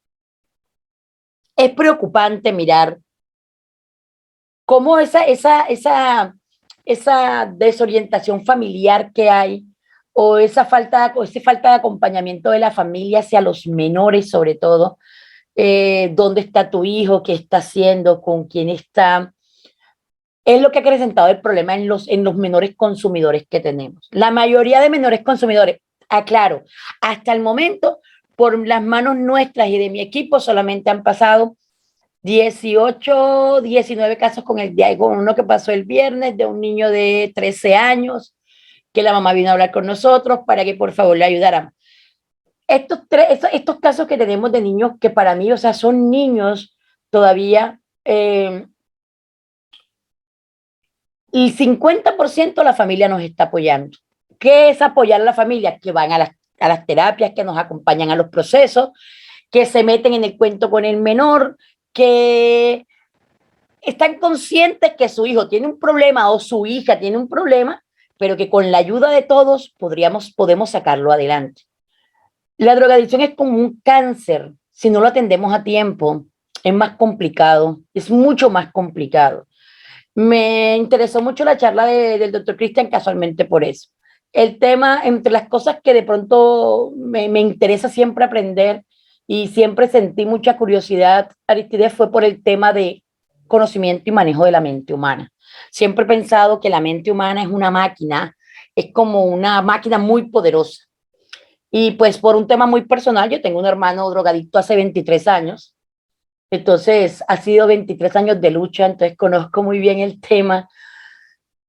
es preocupante mirar cómo esa desorientación familiar que hay, o esa falta de acompañamiento de la familia hacia los menores, sobre todo, dónde está tu hijo, qué está haciendo, con quién está, es lo que ha acrecentado el problema en los menores consumidores que tenemos. La mayoría de menores consumidores, aclaro, hasta el momento, por las manos nuestras y de mi equipo, solamente han pasado 18, 19 casos con uno que pasó el viernes de un niño de 13 años, que la mamá vino a hablar con nosotros para que por favor le ayudáramos. Estos casos que tenemos de niños que para mí, o sea, son niños todavía, el 50% la familia nos está apoyando. ¿Qué es apoyar a la familia? Que van a las terapias, que nos acompañan a los procesos, que se meten en el cuento con el menor, que están conscientes que su hijo tiene un problema o su hija tiene un problema, pero que con la ayuda de todos podemos sacarlo adelante. La drogadicción es como un cáncer. Si no lo atendemos a tiempo, es más complicado, es mucho más complicado. Me interesó mucho la charla del doctor Cristian casualmente por eso. El tema, entre las cosas que de pronto me interesa siempre aprender y siempre sentí mucha curiosidad, Aristides, fue por el tema de conocimiento y manejo de la mente humana. Siempre he pensado que la mente humana es una máquina, es como una máquina muy poderosa. Y pues por un tema muy personal, yo tengo un hermano drogadicto hace 23 años, entonces ha sido 23 años de lucha, entonces conozco muy bien el tema,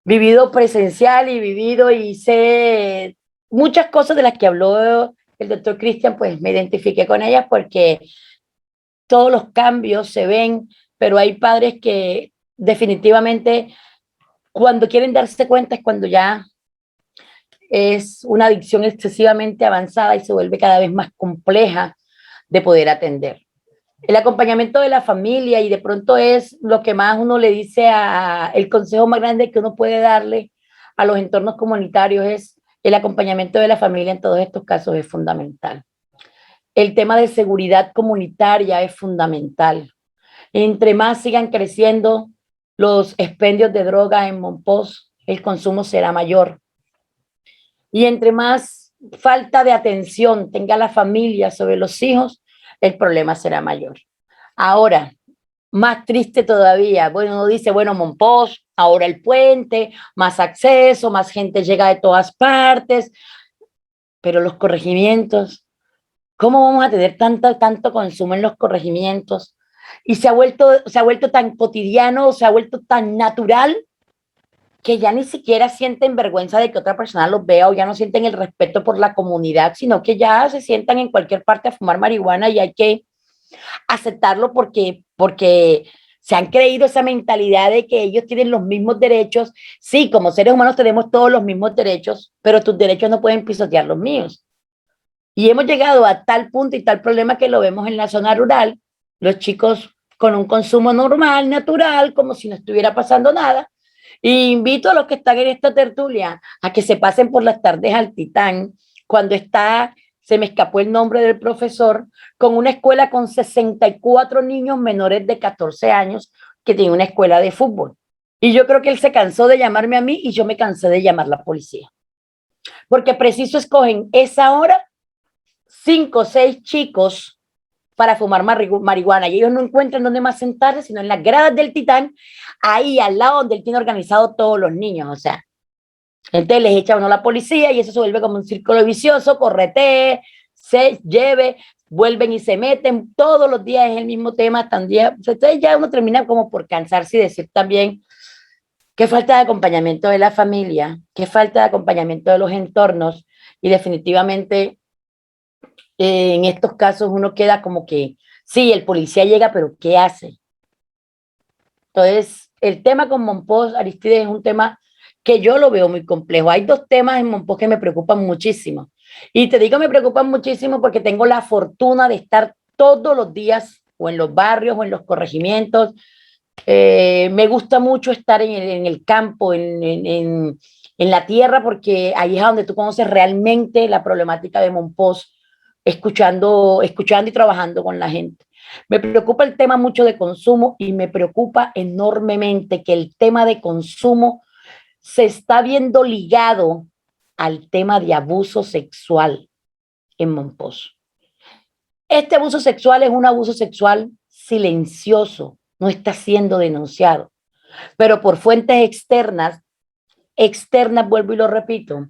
vivido presencial y sé muchas cosas de las que habló el doctor Cristian, pues me identifiqué con ellas porque todos los cambios se ven, pero hay padres que definitivamente cuando quieren darse cuenta es cuando ya es una adicción excesivamente avanzada y se vuelve cada vez más compleja de poder atender. El acompañamiento de la familia, y de pronto es lo que más uno le dice el consejo más grande que uno puede darle a los entornos comunitarios, es el acompañamiento de la familia en todos estos casos es fundamental. El tema de seguridad comunitaria es fundamental. Entre más sigan creciendo los expendios de droga en Mompox, el consumo será mayor. Y entre más falta de atención tenga la familia sobre los hijos, el problema será mayor. Ahora, más triste todavía, bueno, uno dice, bueno, Mompox, ahora el puente, más acceso, más gente llega de todas partes, pero los corregimientos, ¿cómo vamos a tener tanto consumo en los corregimientos? Y se ha vuelto tan cotidiano, se ha vuelto tan natural, que ya ni siquiera sienten vergüenza de que otra persona los vea, o ya no sienten el respeto por la comunidad, sino que ya se sientan en cualquier parte a fumar marihuana y hay que aceptarlo porque Se han creído esa mentalidad de que ellos tienen los mismos derechos. Sí, como seres humanos tenemos todos los mismos derechos, pero tus derechos no pueden pisotear los míos. Y hemos llegado a tal punto y tal problema que lo vemos en la zona rural, los chicos con un consumo normal, natural, como si no estuviera pasando nada. Y invito a los que están en esta tertulia a que se pasen por las tardes al Titán, cuando está, se me escapó el nombre del profesor, con una escuela con 64 niños menores de 14 años que tiene una escuela de fútbol. Y yo creo que él se cansó de llamarme a mí y yo me cansé de llamar a la policía. Porque preciso escogen esa hora 5 o 6 chicos para fumar marihuana y ellos no encuentran dónde más sentarse, sino en las gradas del Titán, ahí al lado donde él tiene organizado todos los niños, o sea. Entonces les echa uno a la policía y eso se vuelve como un círculo vicioso, corretee, se lleve, vuelven y se meten, todos los días es el mismo tema, entonces ya uno termina como por cansarse y decir también qué falta de acompañamiento de la familia, qué falta de acompañamiento de los entornos y definitivamente en estos casos uno queda como que, sí, el policía llega, pero ¿qué hace? Entonces, el tema con Mompox, Aristides, es un tema que yo lo veo muy complejo. Hay 2 temas en Mompox que me preocupan muchísimo. Y te digo me preocupan muchísimo porque tengo la fortuna de estar todos los días o en los barrios o en los corregimientos. Me gusta mucho estar en el campo, en la tierra, porque ahí es donde tú conoces realmente la problemática de Mompox, escuchando y trabajando con la gente. Me preocupa el tema mucho de consumo y me preocupa enormemente que el tema de consumo se está viendo ligado al tema de abuso sexual en Mompox. Este abuso sexual es un abuso sexual silencioso, no está siendo denunciado, pero por fuentes externas, vuelvo y lo repito,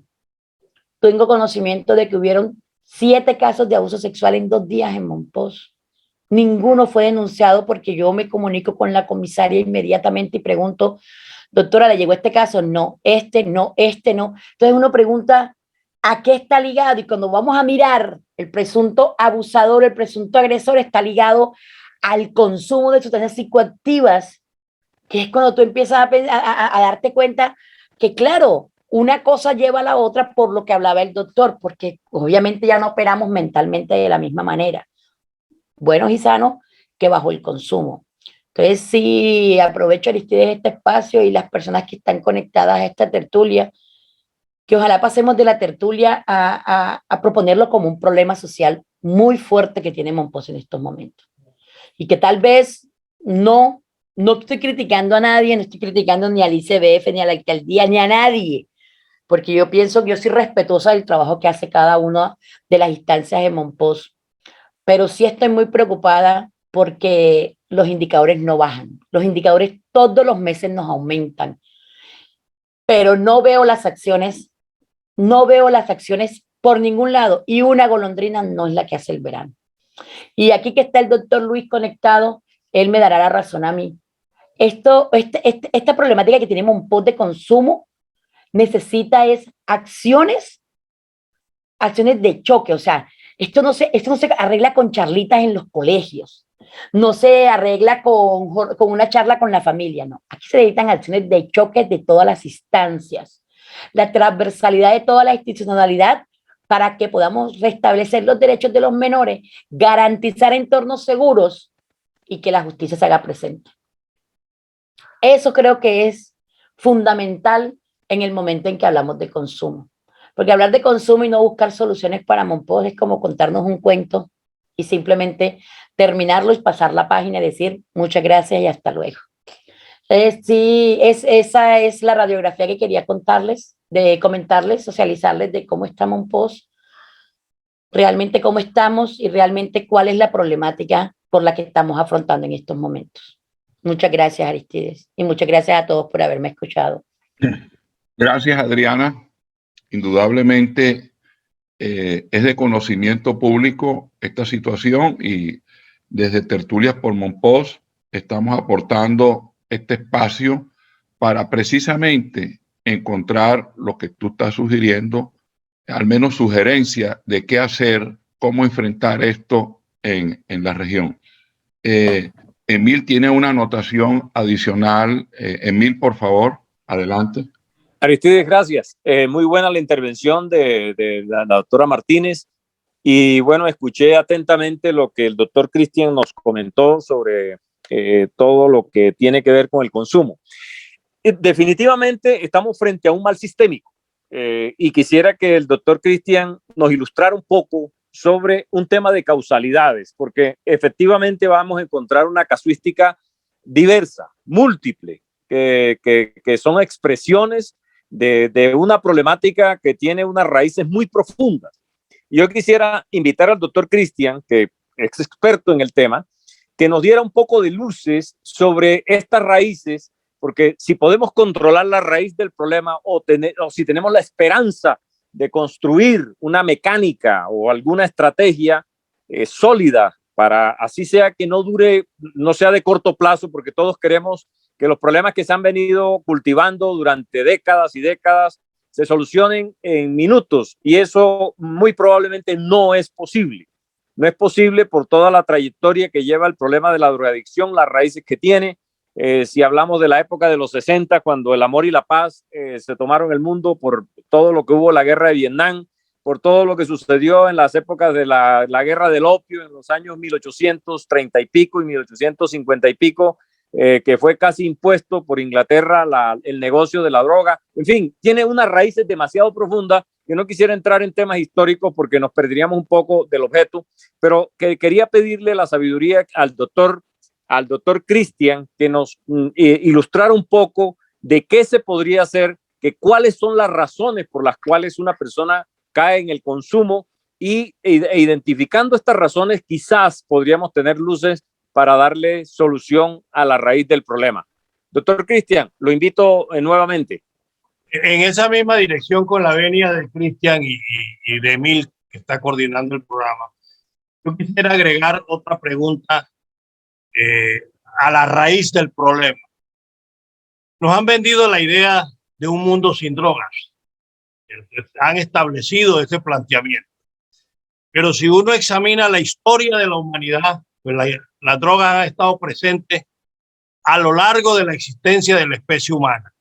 tengo conocimiento de que hubieron 7 casos de abuso sexual en 2 días en Mompox. Ninguno fue denunciado porque yo me comunico con la comisaria inmediatamente y pregunto, doctora, ¿le llegó este caso? No, no, no. Entonces uno pregunta, ¿a qué está ligado? Y cuando vamos a mirar, el presunto abusador, el presunto agresor está ligado al consumo de sustancias psicoactivas, que es cuando tú empiezas a darte cuenta que, claro, una cosa lleva a la otra por lo que hablaba el doctor, porque obviamente ya no operamos mentalmente de la misma manera. Buenos y sanos que bajo el consumo. Entonces, sí, aprovecho, Aristides, este espacio y las personas que están conectadas a esta tertulia, que ojalá pasemos de la tertulia a proponerlo como un problema social muy fuerte que tiene Mompox en estos momentos. Y que tal vez no estoy criticando a nadie, no estoy criticando ni al ICBF, ni a la alcaldía, ni a nadie, porque yo pienso que yo soy respetuosa del trabajo que hace cada una de las instancias de Mompox, pero sí estoy muy preocupada porque los indicadores no bajan. Los indicadores todos los meses nos aumentan, pero no veo las acciones por ningún lado y una golondrina no es la que hace el verano. Y aquí que está el doctor Luis conectado, él me dará la razón a mí. Esta problemática que tenemos un post de consumo necesita es acciones de choque, o sea, esto no se arregla con charlitas en los colegios, no se arregla con una charla con la familia, no. Aquí se necesitan acciones de choque de todas las instancias, la transversalidad de toda la institucionalidad para que podamos restablecer los derechos de los menores, garantizar entornos seguros y que la justicia se haga presente. Eso creo que es fundamental en el momento en que hablamos de consumo. Porque hablar de consumo y no buscar soluciones para Mompox es como contarnos un cuento y simplemente terminarlo y pasar la página y decir muchas gracias y hasta luego. Sí, esa es la radiografía que quería contarles, comentarles, socializarles de cómo está Mompox, realmente cómo estamos y realmente cuál es la problemática por la que estamos afrontando en estos momentos. Muchas gracias, Aristides, y muchas gracias a todos por haberme escuchado. Gracias, Adriana. Indudablemente es de conocimiento público esta situación y desde Tertulias por Mompox estamos aportando este espacio para precisamente encontrar lo que tú estás sugiriendo, al menos sugerencia de qué hacer, cómo enfrentar esto en la región. Emil tiene una anotación adicional. Emil, por favor, adelante. Aristides, gracias. Muy buena la intervención de la doctora Martínez. Y bueno, escuché atentamente lo que el doctor Cristian nos comentó sobre todo lo que tiene que ver con el consumo. Definitivamente estamos frente a un mal sistémico y quisiera que el doctor Cristian nos ilustrara un poco sobre un tema de causalidades, porque efectivamente vamos a encontrar una casuística diversa, múltiple, que son expresiones de una problemática que tiene unas raíces muy profundas. Yo quisiera invitar al doctor Cristian, que es experto en el tema, que nos diera un poco de luces sobre estas raíces, porque si podemos controlar la raíz del problema o si tenemos la esperanza de construir una mecánica o alguna estrategia sólida para así sea que no dure, no sea de corto plazo, porque todos queremos que los problemas que se han venido cultivando durante décadas y décadas se solucionen en minutos, y eso muy probablemente no es posible. No es posible por toda la trayectoria que lleva el problema de la drogadicción, las raíces que tiene. Si hablamos de la época de los 60, cuando el amor y la paz se tomaron el mundo por todo lo que hubo en la guerra de Vietnam, por todo lo que sucedió en las épocas de la guerra del opio en los años 1830 y pico y 1850 y pico, que fue casi impuesto por Inglaterra el negocio de la droga. En fin, tiene unas raíces demasiado profundas que no quisiera entrar en temas históricos porque nos perderíamos un poco del objeto, pero que quería pedirle la sabiduría al doctor Cristian que nos ilustrara un poco de qué se podría hacer, que cuáles son las razones por las cuales una persona cae en el consumo e identificando estas razones quizás podríamos tener luces para darle solución a la raíz del problema. Doctor Cristian, lo invito nuevamente. En esa misma dirección, con la venia de Cristian y de Emil, que está coordinando el programa, yo quisiera agregar otra pregunta a la raíz del problema. Nos han vendido la idea de un mundo sin drogas. Han establecido ese planteamiento. Pero si uno examina la historia de la humanidad, pues las drogas han estado presentes a lo largo de la existencia de la especie humana.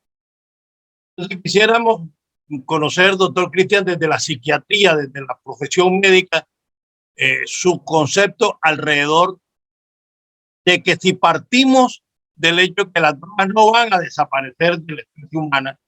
Entonces quisiéramos conocer, doctor Cristian, desde la psiquiatría, desde la profesión médica, su concepto alrededor de que si partimos del hecho que las drogas no van a desaparecer de la especie humana,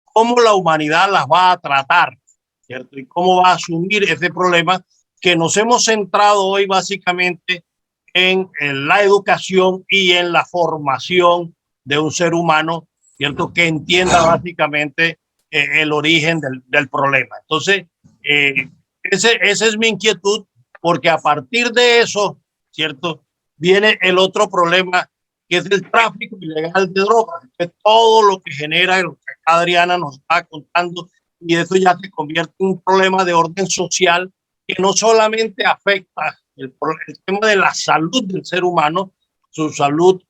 ¿cómo la humanidad las va a tratar? ¿Cierto? Y cómo va a asumir ese problema que nos hemos centrado hoy básicamente en la educación y en la formación de un ser humano, ¿cierto? Que entienda básicamente el origen del problema. Entonces, esa es mi inquietud, porque a partir de eso, ¿cierto? Viene el otro problema, que es el tráfico ilegal de drogas, que es todo lo que genera, lo que Adriana nos está contando, y eso ya se convierte en un problema de orden social que no solamente afecta el tema de la salud del ser humano, su salud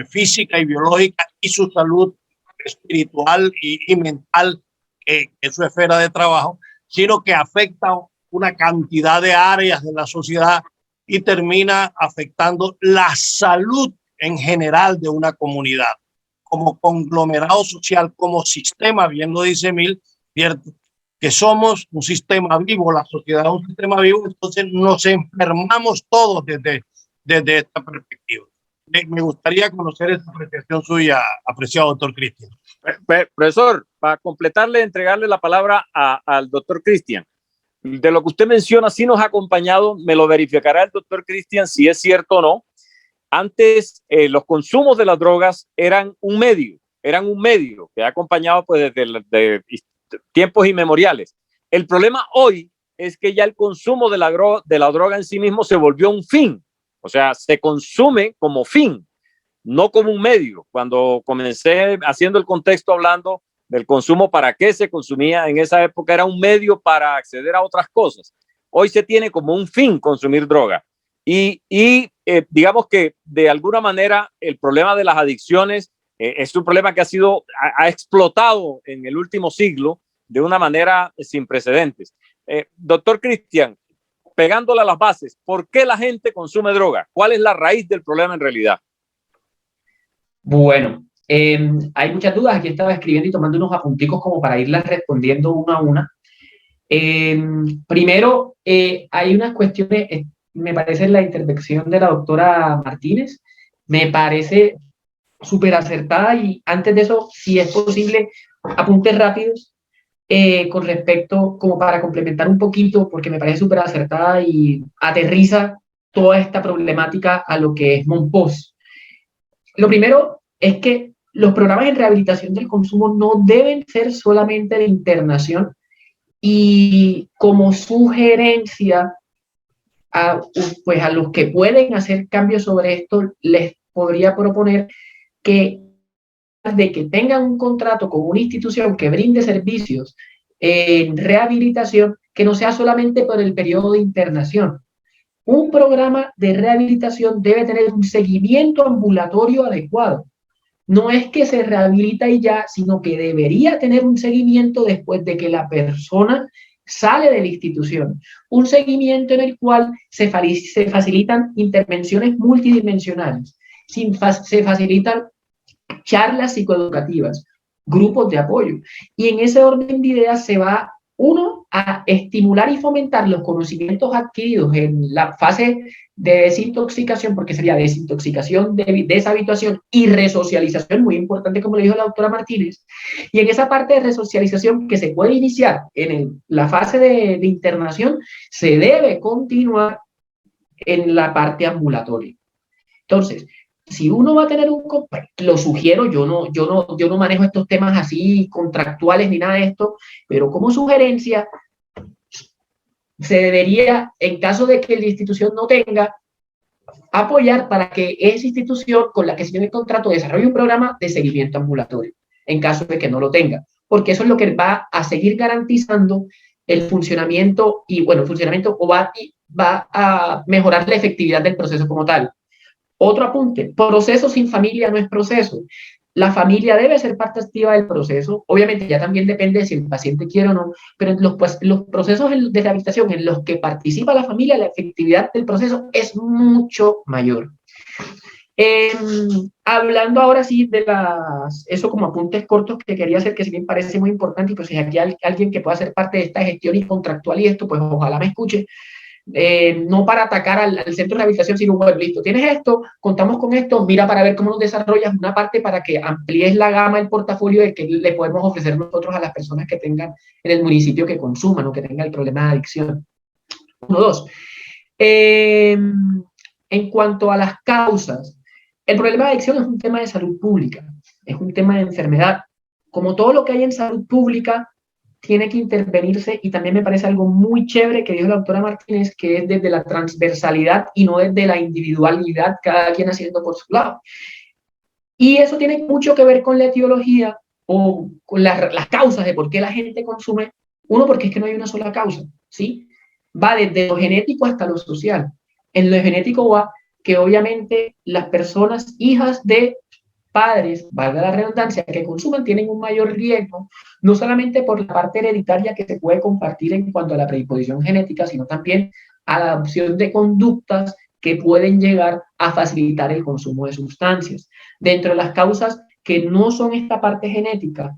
física y biológica, y su salud espiritual y mental, que es su esfera de trabajo, sino que afecta una cantidad de áreas de la sociedad y termina afectando la salud en general de una comunidad, como conglomerado social, como sistema, bien lo dice Emil, ¿cierto? Que somos un sistema vivo, la sociedad es un sistema vivo, entonces nos enfermamos todos desde esta perspectiva. Me gustaría conocer esa apreciación suya, apreciado doctor Cristian. Profesor, para completarle, entregarle la palabra al doctor Cristian. De lo que usted menciona, sí nos ha acompañado, me lo verificará el doctor Cristian si es cierto o no. Antes los consumos de las drogas eran un medio que ha acompañado pues desde tiempos inmemoriales. El problema hoy es que ya el consumo de la droga en sí mismo se volvió un fin, o sea, se consume como fin, no como un medio. Cuando comencé haciendo el contexto hablando del consumo, para qué se consumía en esa época, era un medio para acceder a otras cosas. Hoy se tiene como un fin consumir droga. Y digamos que de alguna manera el problema de las adicciones es un problema que ha explotado en el último siglo de una manera sin precedentes. Doctor Cristian, pegándole a las bases, ¿por qué la gente consume droga? ¿Cuál es la raíz del problema en realidad? Bueno, hay muchas dudas. Aquí estaba escribiendo y tomando unos apunticos como para irlas respondiendo una a una. Primero, hay unas cuestiones, me parece la intervención de la doctora Martínez, me parece súper acertada, y antes de eso, si es posible, apuntes rápidos con respecto, como para complementar un poquito, porque me parece súper acertada y aterriza toda esta problemática a lo que es MONPOS. Lo primero es que los programas de rehabilitación del consumo no deben ser solamente de internación, y como sugerencia pues a los que pueden hacer cambios sobre esto, les podría proponer que de que tengan un contrato con una institución que brinde servicios en rehabilitación, que no sea solamente por el periodo de internación. Un programa de rehabilitación debe tener un seguimiento ambulatorio adecuado. No es que se rehabilita y ya, sino que debería tener un seguimiento después de que la persona sale de la institución. Un seguimiento en el cual se facilitan intervenciones multidimensionales, se facilitan charlas psicoeducativas, grupos de apoyo. Y en ese orden de ideas se va, uno, a estimular y fomentar los conocimientos adquiridos en la fase de desintoxicación, porque sería desintoxicación, deshabituación y resocialización, muy importante como le dijo la doctora Martínez. Y en esa parte de resocialización que se puede iniciar en la fase de internación, se debe continuar en la parte ambulatoria. Entonces, si uno va a tener lo sugiero, yo no manejo estos temas así contractuales ni nada de esto, pero como sugerencia, se debería, en caso de que la institución no tenga, apoyar para que esa institución con la que se tiene el contrato desarrolle un programa de seguimiento ambulatorio, en caso de que no lo tenga, porque eso es lo que va a seguir garantizando el funcionamiento, y bueno, el funcionamiento va a mejorar la efectividad del proceso como tal. Otro apunte, proceso sin familia no es proceso. La familia debe ser parte activa del proceso. Obviamente ya también depende de si el paciente quiere o no, pero los procesos de rehabilitación en los que participa la familia, la efectividad del proceso es mucho mayor. Hablando ahora sí de eso como apuntes cortos que quería hacer, que sí me parece muy importante, y pues si aquí hay alguien que pueda ser parte de esta gestión y contractual y esto, pues ojalá me escuche. No para atacar al centro de rehabilitación, sino, bueno, listo, tienes esto, contamos con esto, mira para ver cómo nos desarrollas una parte para que amplíes la gama, el portafolio de que le podemos ofrecer nosotros a las personas que tengan en el municipio que consuman o que tengan el problema de adicción. 1, 2. En cuanto a las causas, el problema de adicción es un tema de salud pública, es un tema de enfermedad. Como todo lo que hay en salud pública, tiene que intervenirse, y también me parece algo muy chévere que dijo la doctora Martínez, que es desde la transversalidad y no desde la individualidad, cada quien haciendo por su lado. Y eso tiene mucho que ver con la etiología o con las causas de por qué la gente consume. Uno, porque es que no hay una sola causa, ¿sí? Va desde lo genético hasta lo social. En lo genético va que obviamente las personas hijas de padres, valga la redundancia, que consumen tienen un mayor riesgo, no solamente por la parte hereditaria que se puede compartir en cuanto a la predisposición genética, sino también a la adopción de conductas que pueden llegar a facilitar el consumo de sustancias. Dentro de las causas que no son esta parte genética,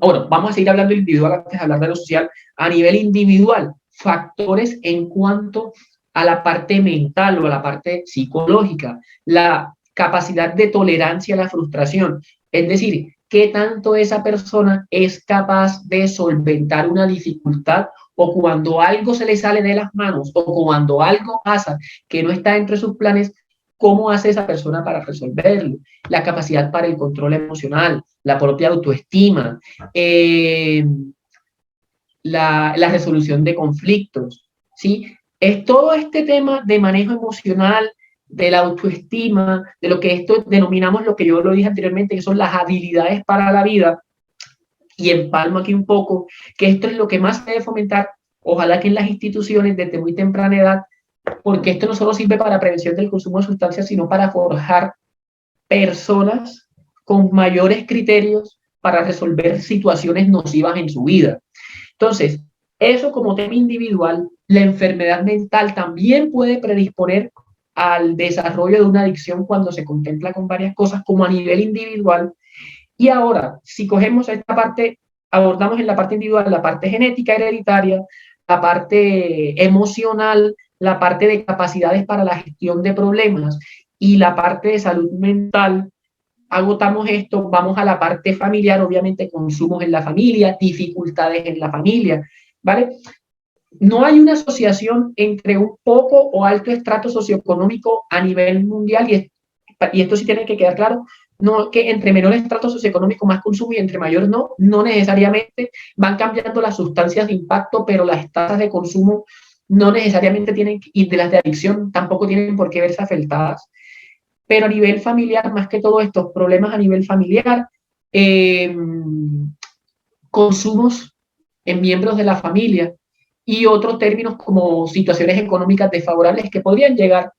bueno, vamos a seguir hablando de individual antes de hablar de lo social. A nivel individual, factores en cuanto a la parte mental o a la parte psicológica, la capacidad de tolerancia a la frustración, es decir, qué tanto esa persona es capaz de solventar una dificultad, o cuando algo se le sale de las manos, o cuando algo pasa que no está entre sus planes, cómo hace esa persona para resolverlo, la capacidad para el control emocional, la propia autoestima, la resolución de conflictos, ¿sí? Es todo este tema de manejo emocional, de la autoestima, de lo que esto denominamos, lo que yo lo dije anteriormente, que son las habilidades para la vida, y empalmo aquí un poco, que esto es lo que más se debe fomentar, ojalá que en las instituciones desde muy temprana edad, porque esto no solo sirve para prevención del consumo de sustancias, sino para forjar personas con mayores criterios para resolver situaciones nocivas en su vida. Entonces, eso como tema individual. La enfermedad mental también puede predisponer al desarrollo de una adicción cuando se contempla con varias cosas, como a nivel individual. Y ahora, si cogemos esta parte, abordamos en la parte individual la parte genética hereditaria, la parte emocional, la parte de capacidades para la gestión de problemas y la parte de salud mental. Agotamos esto, vamos a la parte familiar, obviamente consumos en la familia, dificultades en la familia, ¿vale? No hay una asociación entre un poco o alto estrato socioeconómico a nivel mundial, y esto sí tiene que quedar claro, no que entre menor estrato socioeconómico más consumo y entre mayor no necesariamente van cambiando las sustancias de impacto, pero las tasas de consumo no necesariamente tienen, y de las de adicción tampoco tienen por qué verse afectadas. Pero a nivel familiar, más que todo estos problemas a nivel familiar, consumos en miembros de la familia y otros términos como situaciones económicas desfavorables que podrían llegar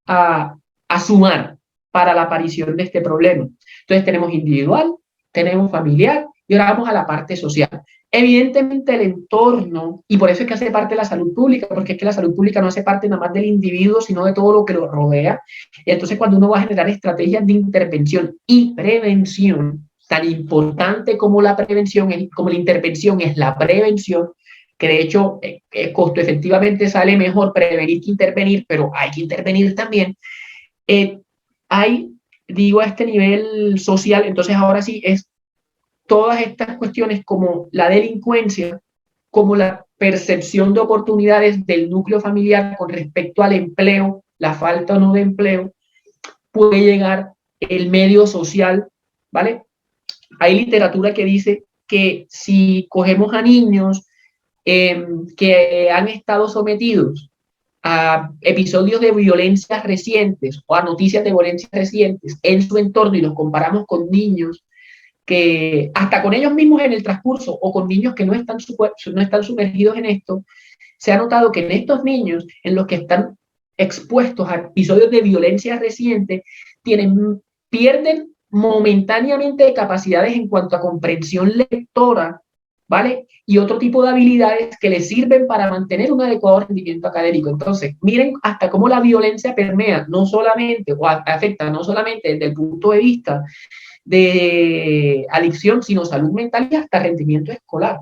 a sumar para la aparición de este problema. Entonces tenemos individual, tenemos familiar y ahora vamos a la parte social. Evidentemente el entorno, y por eso es que hace parte de la salud pública, porque es que la salud pública no hace parte nada más del individuo, sino de todo lo que lo rodea. Y entonces cuando uno va a generar estrategias de intervención y prevención, tan importante como la prevención, como la intervención es la prevención, que de hecho costo efectivamente sale mejor prevenir que intervenir, pero hay que intervenir también. Digo, a este nivel social, entonces ahora sí es todas estas cuestiones como la delincuencia, como la percepción de oportunidades del núcleo familiar con respecto al empleo, la falta o no de empleo, puede llegar el medio social, ¿vale? Hay literatura que dice que si cogemos a niños que han estado sometidos a episodios de violencia recientes o a noticias de violencia recientes en su entorno y los comparamos con niños que hasta con ellos mismos en el transcurso o con niños que no están sumergidos en esto, se ha notado que en estos niños, en los que están expuestos a episodios de violencia reciente, pierden momentáneamente capacidades en cuanto a comprensión lectora, ¿vale? Y otro tipo de habilidades que les sirven para mantener un adecuado rendimiento académico. Entonces, miren hasta cómo la violencia permea no solamente, o afecta no solamente desde el punto de vista de adicción, sino salud mental y hasta rendimiento escolar.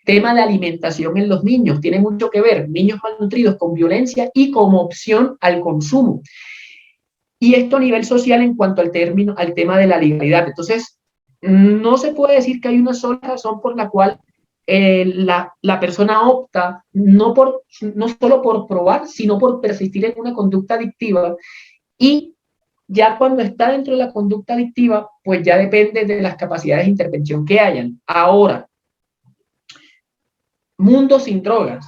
Tema de alimentación en los niños, tiene mucho que ver, niños malnutridos con violencia y como opción al consumo. Y esto a nivel social en cuanto al tema de la legalidad. Entonces, no se puede decir que hay una sola razón por la cual la persona opta no solo por probar, sino por persistir en una conducta adictiva. Y ya cuando está dentro de la conducta adictiva, pues ya depende de las capacidades de intervención que hayan. Ahora, mundo sin drogas.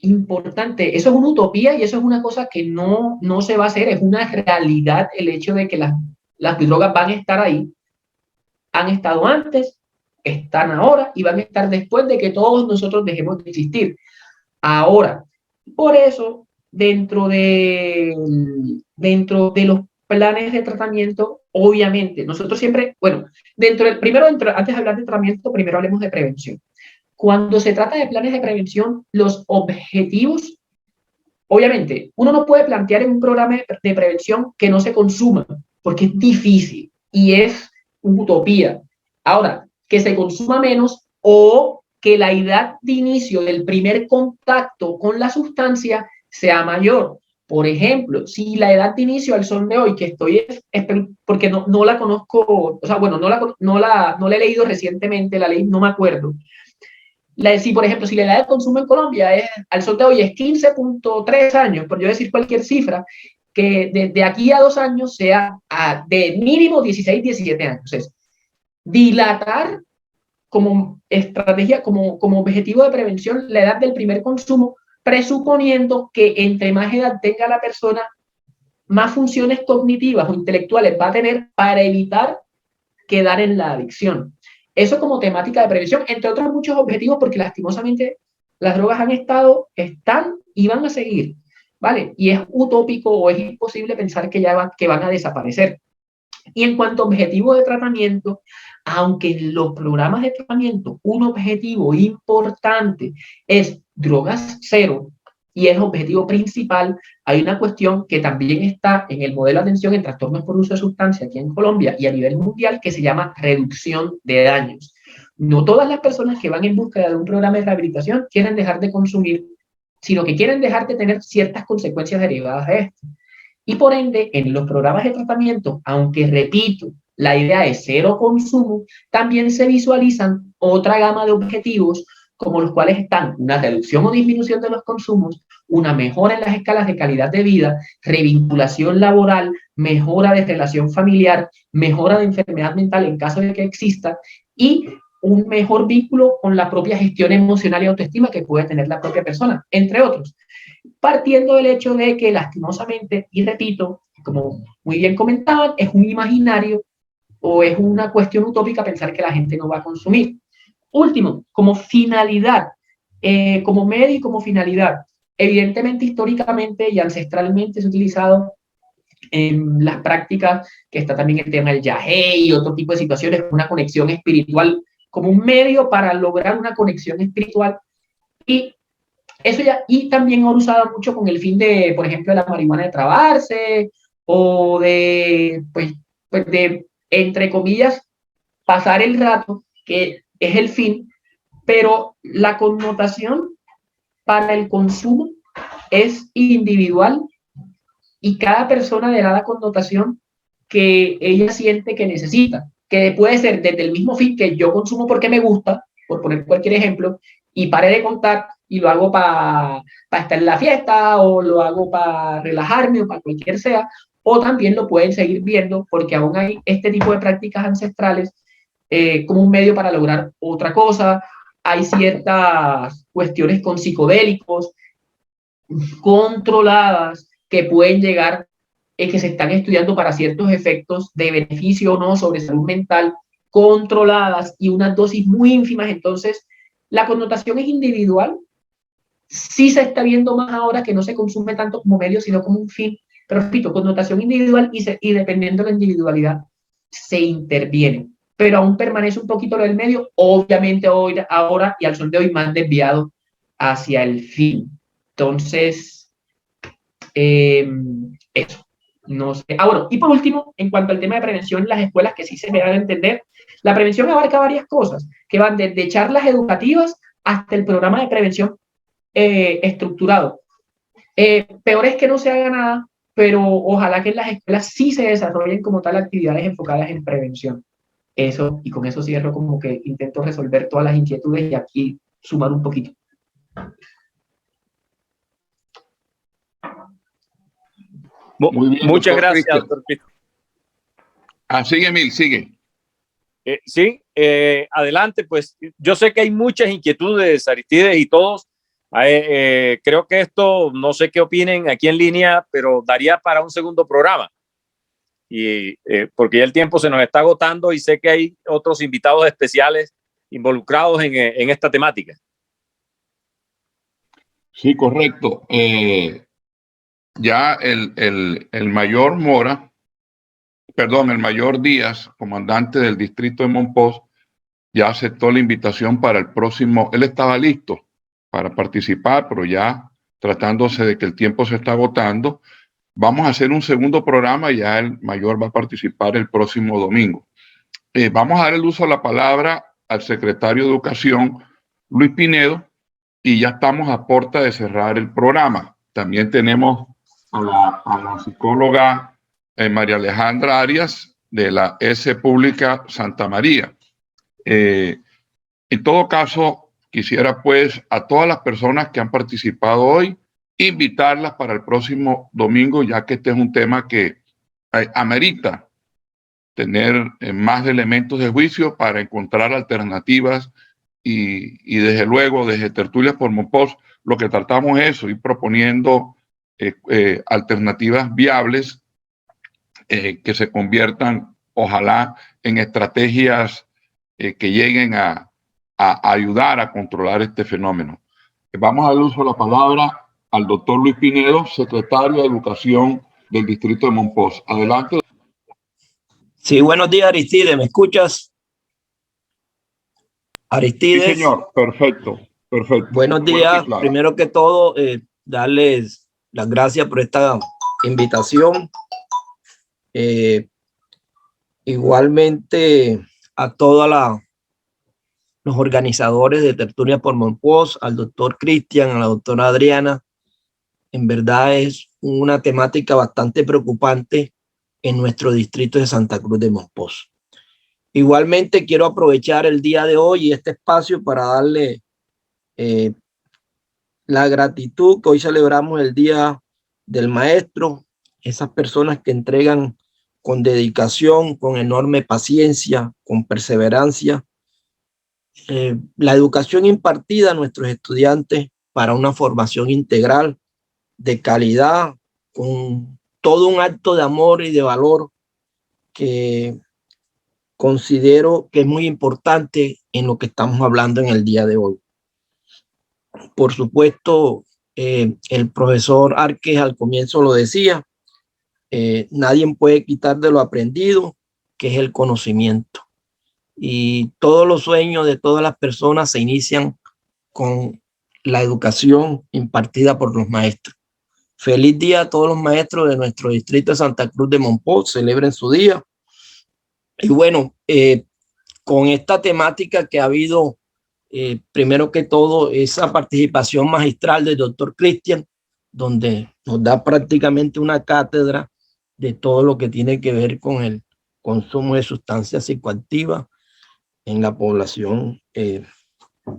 Importante, eso es una utopía y eso es una cosa que no se va a hacer, es una realidad el hecho de que las drogas van a estar ahí, han estado antes, están ahora y van a estar después de que todos nosotros dejemos de existir. Ahora, por eso, dentro de los planes de tratamiento, obviamente, nosotros siempre, bueno, antes de hablar de tratamiento, primero hablemos de prevención. Cuando se trata de planes de prevención, los objetivos, obviamente, uno no puede plantear en un programa de prevención que no se consuma, porque es difícil y es una utopía. Ahora, que se consuma menos o que la edad de inicio del primer contacto con la sustancia sea mayor. Por ejemplo, si la edad de inicio al son de hoy, que estoy, porque no la conozco, o sea, bueno, no la he leído recientemente, la ley no me acuerdo. Por ejemplo, si la edad de consumo en Colombia al sol de hoy es 15.3 años, por yo decir cualquier cifra, que de aquí a 2 años sea de mínimo 16, 17 años. Es dilatar como estrategia, como objetivo de prevención la edad del primer consumo, presuponiendo que entre más edad tenga la persona, más funciones cognitivas o intelectuales va a tener para evitar quedar en la adicción. Eso como temática de prevención, entre otros muchos objetivos, porque lastimosamente las drogas están y van a seguir, ¿vale? Y es utópico o es imposible pensar que van a desaparecer. Y en cuanto a objetivos de tratamiento, aunque en los programas de tratamiento un objetivo importante es drogas cero, y es objetivo principal. Hay una cuestión que también está en el modelo de atención en trastornos por uso de sustancia aquí en Colombia y a nivel mundial, que se llama reducción de daños. No todas las personas que van en búsqueda de un programa de rehabilitación quieren dejar de consumir, sino que quieren dejar de tener ciertas consecuencias derivadas de esto. Y por ende, en los programas de tratamiento, aunque repito, la idea es cero consumo, también se visualizan otra gama de objetivos, como los cuales están una reducción o disminución de los consumos, una mejora en las escalas de calidad de vida, revinculación laboral, mejora de relación familiar, mejora de enfermedad mental en caso de que exista, y un mejor vínculo con la propia gestión emocional y autoestima que puede tener la propia persona, entre otros. Partiendo del hecho de que lastimosamente, y repito, como muy bien comentaban, es un imaginario o es una cuestión utópica pensar que la gente no va a consumir. Último, como finalidad, como medio y como finalidad, evidentemente históricamente y ancestralmente se ha utilizado en las prácticas, que está también el tema del yagé y otro tipo de situaciones, una conexión espiritual como un medio para lograr una conexión espiritual, y eso ya, y también ha usado mucho con el fin de, por ejemplo, la marihuana de trabarse, o de, pues de, entre comillas, pasar el rato, que es el fin, pero la connotación para el consumo es individual y cada persona le da la connotación que ella siente que necesita, que puede ser desde el mismo fin que yo consumo porque me gusta, por poner cualquier ejemplo, y paré de contar y lo hago para estar en la fiesta, o lo hago para relajarme, o para cualquier sea, o también lo pueden seguir viendo porque aún hay este tipo de prácticas ancestrales como un medio para lograr otra cosa. Hay ciertas cuestiones con psicodélicos controladas que pueden llegar, que se están estudiando para ciertos efectos de beneficio o no sobre salud mental, controladas y unas dosis muy ínfimas. Entonces, la connotación es individual. Sí se está viendo más ahora que no se consume tanto como medio, sino como un fin. Pero repito, connotación individual y dependiendo de la individualidad se interviene. Pero aún permanece un poquito lo del medio, obviamente hoy, ahora y al sol de hoy más desviado hacia el fin. Entonces, eso. No sé. Bueno, y por último, en cuanto al tema de prevención en las escuelas, que sí se me da a entender, la prevención abarca varias cosas, que van desde charlas educativas hasta el programa de prevención estructurado. Peor es que no se haga nada, pero ojalá que en las escuelas sí se desarrollen como tal actividades enfocadas en prevención. Eso, y con eso cierro, como que intento resolver todas las inquietudes y aquí sumar un poquito. Muy bien, muchas gracias, Cristian. doctor Cristian. Sigue, Emil, sigue. Sí, adelante, pues yo sé que hay muchas inquietudes, Aristides, y todos. Creo que esto, no sé qué opinen aquí en línea, pero daría para un segundo programa. Y porque ya el tiempo se nos está agotando y sé que hay otros invitados especiales involucrados en esta temática. Sí, correcto. Ya el mayor Mora, perdón, el mayor Díaz, comandante del distrito de Monpós, ya aceptó la invitación para el próximo. Él estaba listo para participar, pero ya tratándose de que el tiempo se está agotando, vamos a hacer un segundo programa. Ya el mayor va a participar el próximo domingo. Vamos a dar el uso a la palabra al secretario de Educación, Luis Pinedo, y ya estamos a puerta de cerrar el programa. También tenemos a la psicóloga María Alejandra Arias de la S Pública Santa María. En todo caso, quisiera pues a todas las personas que han participado hoy, invitarlas para el próximo domingo, ya que este es un tema que amerita tener más elementos de juicio para encontrar alternativas y desde luego desde Tertulias por Monpós lo que tratamos es eso, ir proponiendo alternativas viables que se conviertan ojalá en estrategias que lleguen a ayudar a controlar este fenómeno. Vamos a dar uso de la palabra al doctor Luis Pinedo, secretario de Educación del distrito de Monpós. Adelante. Sí, buenos días, Aristides, ¿me escuchas? Aristides. Sí, señor, perfecto, perfecto. Buenos días, primero que todo, darles las gracias por esta invitación. Igualmente a todos los organizadores de Tertulia por Monpós, al doctor Cristian, a la doctora Adriana. En verdad es una temática bastante preocupante en nuestro distrito de Santa Cruz de Monpós. Igualmente quiero aprovechar el día de hoy y este espacio para darle la gratitud que hoy celebramos el Día del Maestro, esas personas que entregan con dedicación, con enorme paciencia, con perseverancia, la educación impartida a nuestros estudiantes para una formación integral de calidad, con todo un acto de amor y de valor que considero que es muy importante en lo que estamos hablando en el día de hoy. Por supuesto, el profesor Arques al comienzo lo decía, nadie puede quitar de lo aprendido, que es el conocimiento. Y todos los sueños de todas las personas se inician con la educación impartida por los maestros. Feliz día a todos los maestros de nuestro distrito de Santa Cruz de Monpós, celebren su día. Y bueno, con esta temática que ha habido, primero que todo, esa participación magistral del doctor Cristian, donde nos da prácticamente una cátedra de todo lo que tiene que ver con el consumo de sustancias psicoactivas en la población,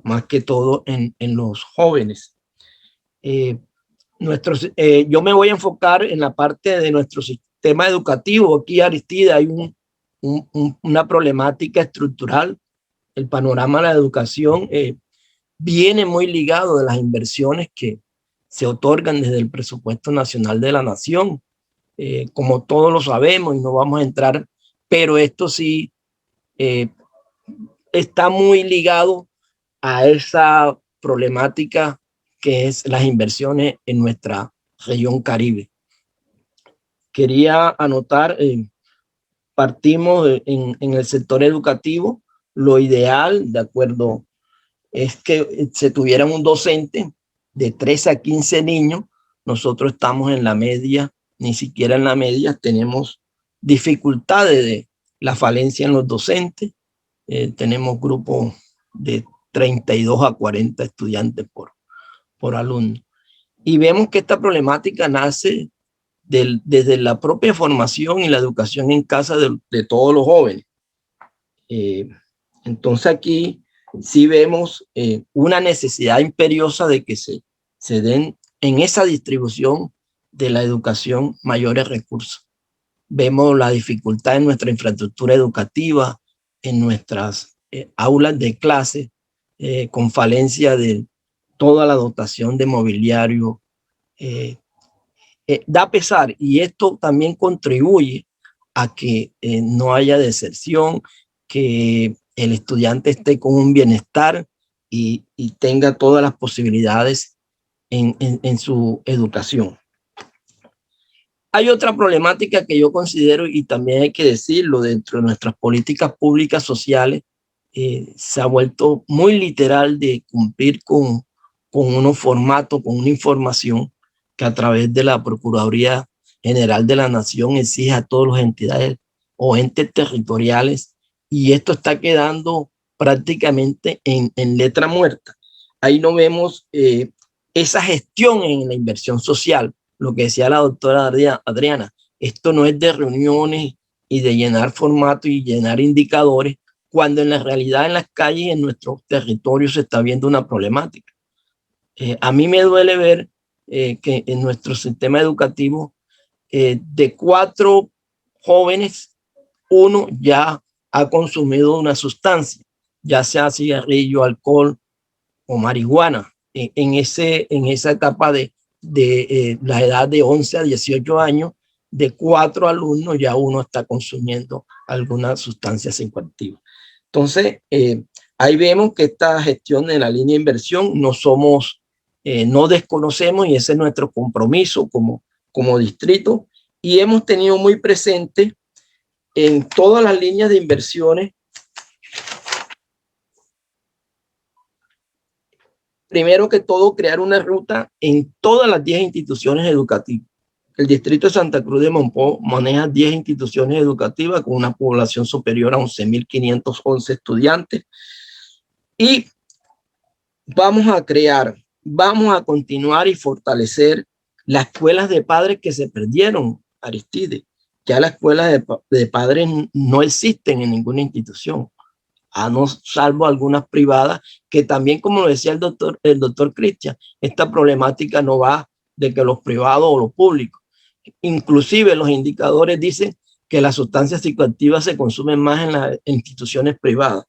más que todo en los jóvenes. Yo me voy a enfocar en la parte de nuestro sistema educativo. Aquí, Aristide, hay una problemática estructural. El panorama de la educación viene muy ligado de las inversiones que se otorgan desde el presupuesto nacional de la nación, como todos lo sabemos y no vamos a entrar, pero esto sí está muy ligado a esa problemática que es las inversiones en nuestra región Caribe. Quería anotar, partimos en el sector educativo, lo ideal, de acuerdo, es que se tuviera un docente de 13 a 15 niños. Nosotros estamos en la media, ni siquiera en la media, tenemos dificultades de la falencia en los docentes. Tenemos grupos de 32 a 40 estudiantes por alumno. Y vemos que esta problemática nace desde la propia formación y la educación en casa de todos los jóvenes. Entonces aquí sí vemos una necesidad imperiosa de que se den en esa distribución de la educación mayores recursos. Vemos la dificultad en nuestra infraestructura educativa, en nuestras aulas de clase, con falencia de toda la dotación de mobiliario. Da pesar, y esto también contribuye a que no haya deserción, que el estudiante esté con un bienestar y tenga todas las posibilidades en su educación. Hay otra problemática que yo considero, y también hay que decirlo, dentro de nuestras políticas públicas sociales, se ha vuelto muy literal de cumplir con unos formatos, con una información que a través de la Procuraduría General de la Nación exige a todas las entidades o entes territoriales, y esto está quedando prácticamente en letra muerta. Ahí no vemos esa gestión en la inversión social, lo que decía la doctora Adriana. Esto no es de reuniones y de llenar formatos y llenar indicadores, cuando en la realidad en las calles, en nuestros territorios, se está viendo una problemática. A mí me duele ver que en nuestro sistema educativo, de 4 jóvenes, 1 ya ha consumido una sustancia, ya sea cigarrillo, alcohol o marihuana, en esa etapa de la edad de 11 a 18 años, de 4 alumnos ya 1 está consumiendo alguna sustancia psicoactiva. Entonces, ahí vemos que esta gestión de la línea de inversión no desconocemos, y ese es nuestro compromiso como distrito, y hemos tenido muy presente en todas las líneas de inversiones primero que todo, crear una ruta en todas las 10 instituciones educativas. El distrito de Santa Cruz de Monpós maneja 10 instituciones educativas con una población superior a 11.511 estudiantes. Y vamos a continuar y fortalecer las escuelas de padres que se perdieron, Aristide. Ya las escuelas de padres no existen en ninguna institución, a no salvo algunas privadas, que también, como lo decía el doctor Cristian, esta problemática no va de que los privados o los públicos. Inclusive los indicadores dicen que las sustancias psicoactivas se consumen más en las instituciones privadas.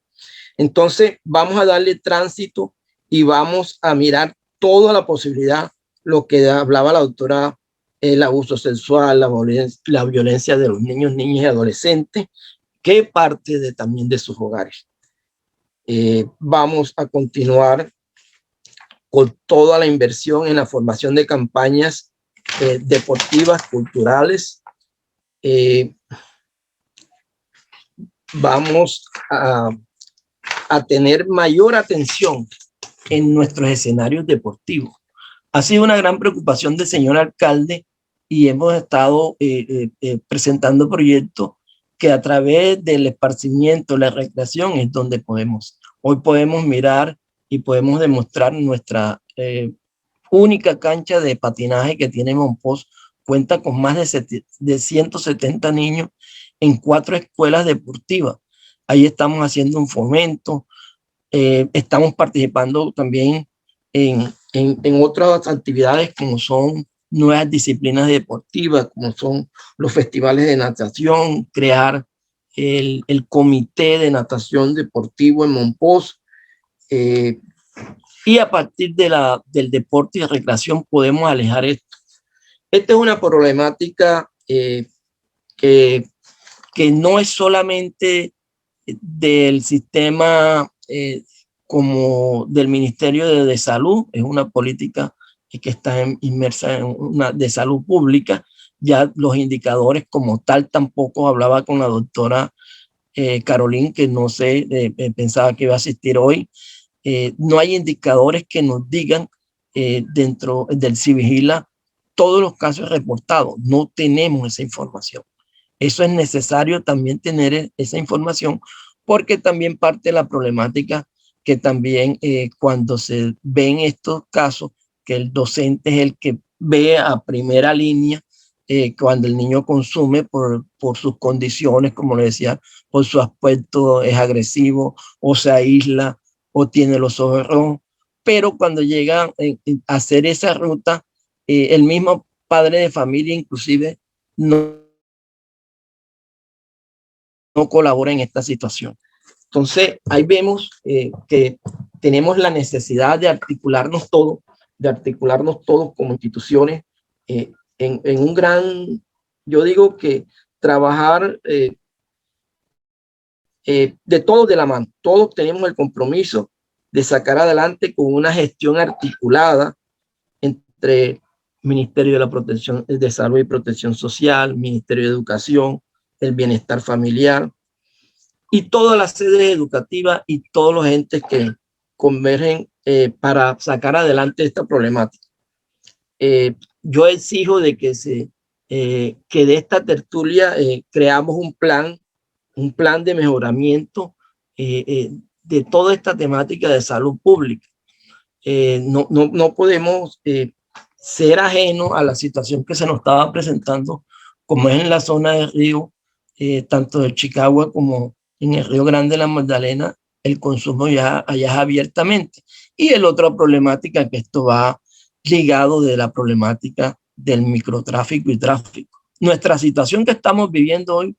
Entonces vamos a darle tránsito y vamos a mirar toda la posibilidad, lo que hablaba la doctora, el abuso sexual, la violencia de los niños, niñas y adolescentes, que parte también de sus hogares. Vamos a continuar con toda la inversión en la formación de campañas deportivas, culturales. Vamos a tener mayor atención en nuestros escenarios deportivos. Ha sido una gran preocupación del señor alcalde y hemos estado presentando proyectos que a través del esparcimiento, la recreación es donde hoy podemos mirar y podemos demostrar nuestra única cancha de patinaje que tiene Monpós. Cuenta con más de 170 niños en 4 escuelas deportivas. Ahí estamos haciendo un fomento, estamos participando también en otras actividades como son nuevas disciplinas deportivas, como son los festivales de natación, crear el comité de natación deportivo en Monpós. Y a partir del deporte y recreación podemos alejar esto. Esta es una problemática que no es solamente del sistema como del Ministerio de Salud, es una política que está inmersa en una de salud pública. Ya los indicadores como tal tampoco. Hablaba con la doctora Carolín, que no sé, pensaba que iba a asistir hoy. No hay indicadores que nos digan dentro del Civigila todos los casos reportados. No tenemos esa información. Eso es necesario también tener esa información, porque también parte de la problemática que también cuando se ven estos casos, que el docente es el que ve a primera línea cuando el niño consume por sus condiciones, como le decía, por su aspecto es agresivo o se aísla o tiene los ojos rojos, pero cuando llega a hacer esa ruta, el mismo padre de familia inclusive no colabora en esta situación. Entonces, ahí vemos que tenemos la necesidad de articularnos todos como instituciones en un gran, yo digo que trabajar de todos de la mano. Todos tenemos el compromiso de sacar adelante con una gestión articulada entre Ministerio de la Protección de Salud y Protección Social, Ministerio de Educación, el Bienestar Familiar y todas las sedes educativas y todos los entes que convergen para sacar adelante esta problemática. Yo exijo de que de esta tertulia creamos un plan de mejoramiento de toda esta temática de salud pública. No podemos ser ajenos a la situación que se nos estaba presentando, como es en la zona del río, tanto de Chicago como en el Río Grande de la Magdalena, el consumo allá es abiertamente. Y el otra problemática, que esto va ligado de la problemática del microtráfico y tráfico. Nuestra situación que estamos viviendo hoy,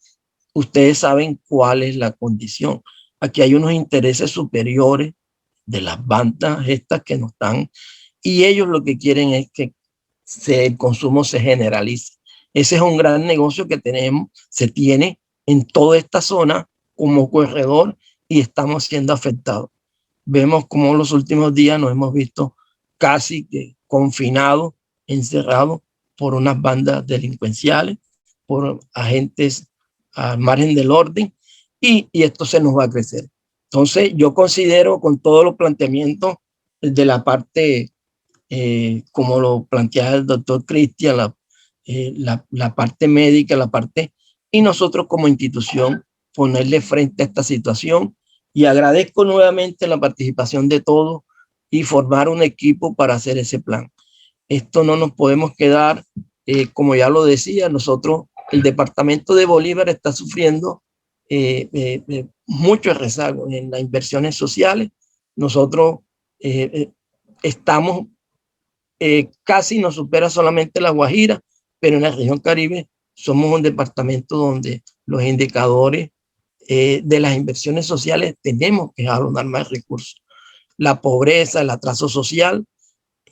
ustedes saben cuál es la condición. Aquí hay unos intereses superiores de las bandas estas que nos están, y ellos lo que quieren es que el consumo se generalice. Ese es un gran negocio que se tiene en toda esta zona como corredor, y estamos siendo afectados. Vemos cómo los últimos días nos hemos visto casi que confinados, encerrados por unas bandas delincuenciales, por agentes al margen del orden, y esto se nos va a crecer. Entonces yo considero, con todos los planteamientos de la parte, como lo plantea el doctor Cristian, la parte médica, y nosotros como institución ponerle frente a esta situación. Y agradezco nuevamente la participación de todos y formar un equipo para hacer ese plan. Esto no nos podemos quedar, como ya lo decía, nosotros, el departamento de Bolívar está sufriendo mucho rezago en las inversiones sociales. Nosotros estamos, casi nos supera solamente La Guajira, pero en la región Caribe somos un departamento donde los indicadores de las inversiones sociales tenemos que jalonar más recursos. La pobreza, el atraso social,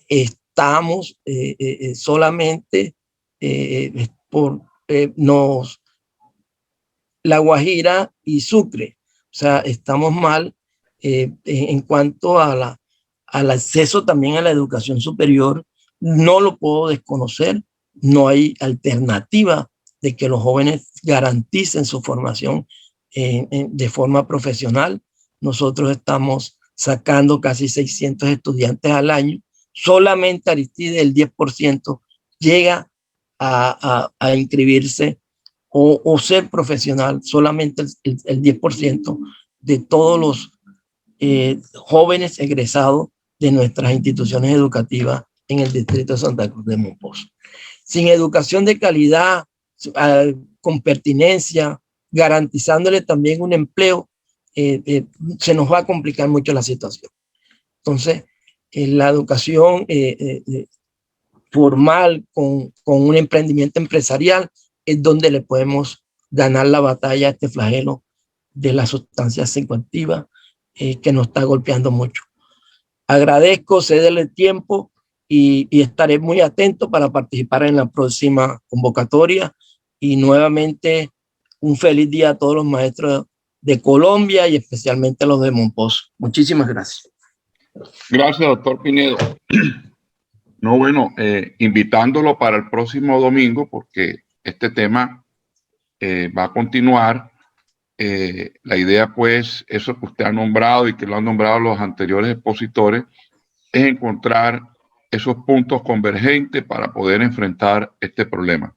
estamos solamente La Guajira y Sucre, o sea, estamos mal en cuanto al acceso también a la educación superior. No lo puedo desconocer, no hay alternativa de que los jóvenes garanticen su formación de forma profesional. Nosotros estamos sacando casi 600 estudiantes al año. Solamente Aristide el 10% llega a inscribirse o ser profesional. Solamente el 10% de todos los jóvenes egresados de nuestras instituciones educativas en el distrito de Santa Cruz de Mompox. Sin educación de calidad, con pertinencia, garantizándole también un empleo, se nos va a complicar mucho la situación. Entonces, la educación formal con un emprendimiento empresarial es donde le podemos ganar la batalla a este flagelo de las sustancias psicoactivas que nos está golpeando mucho. Agradezco cederle el tiempo y estaré muy atento para participar en la próxima convocatoria. Y nuevamente un feliz día a todos los maestros de Colombia y especialmente a los de Mompox. Muchísimas gracias. Gracias, doctor Pinedo. No, bueno, invitándolo para el próximo domingo, porque este tema va a continuar. La idea, pues, eso que usted ha nombrado y que lo han nombrado los anteriores expositores, es encontrar esos puntos convergentes para poder enfrentar este problema.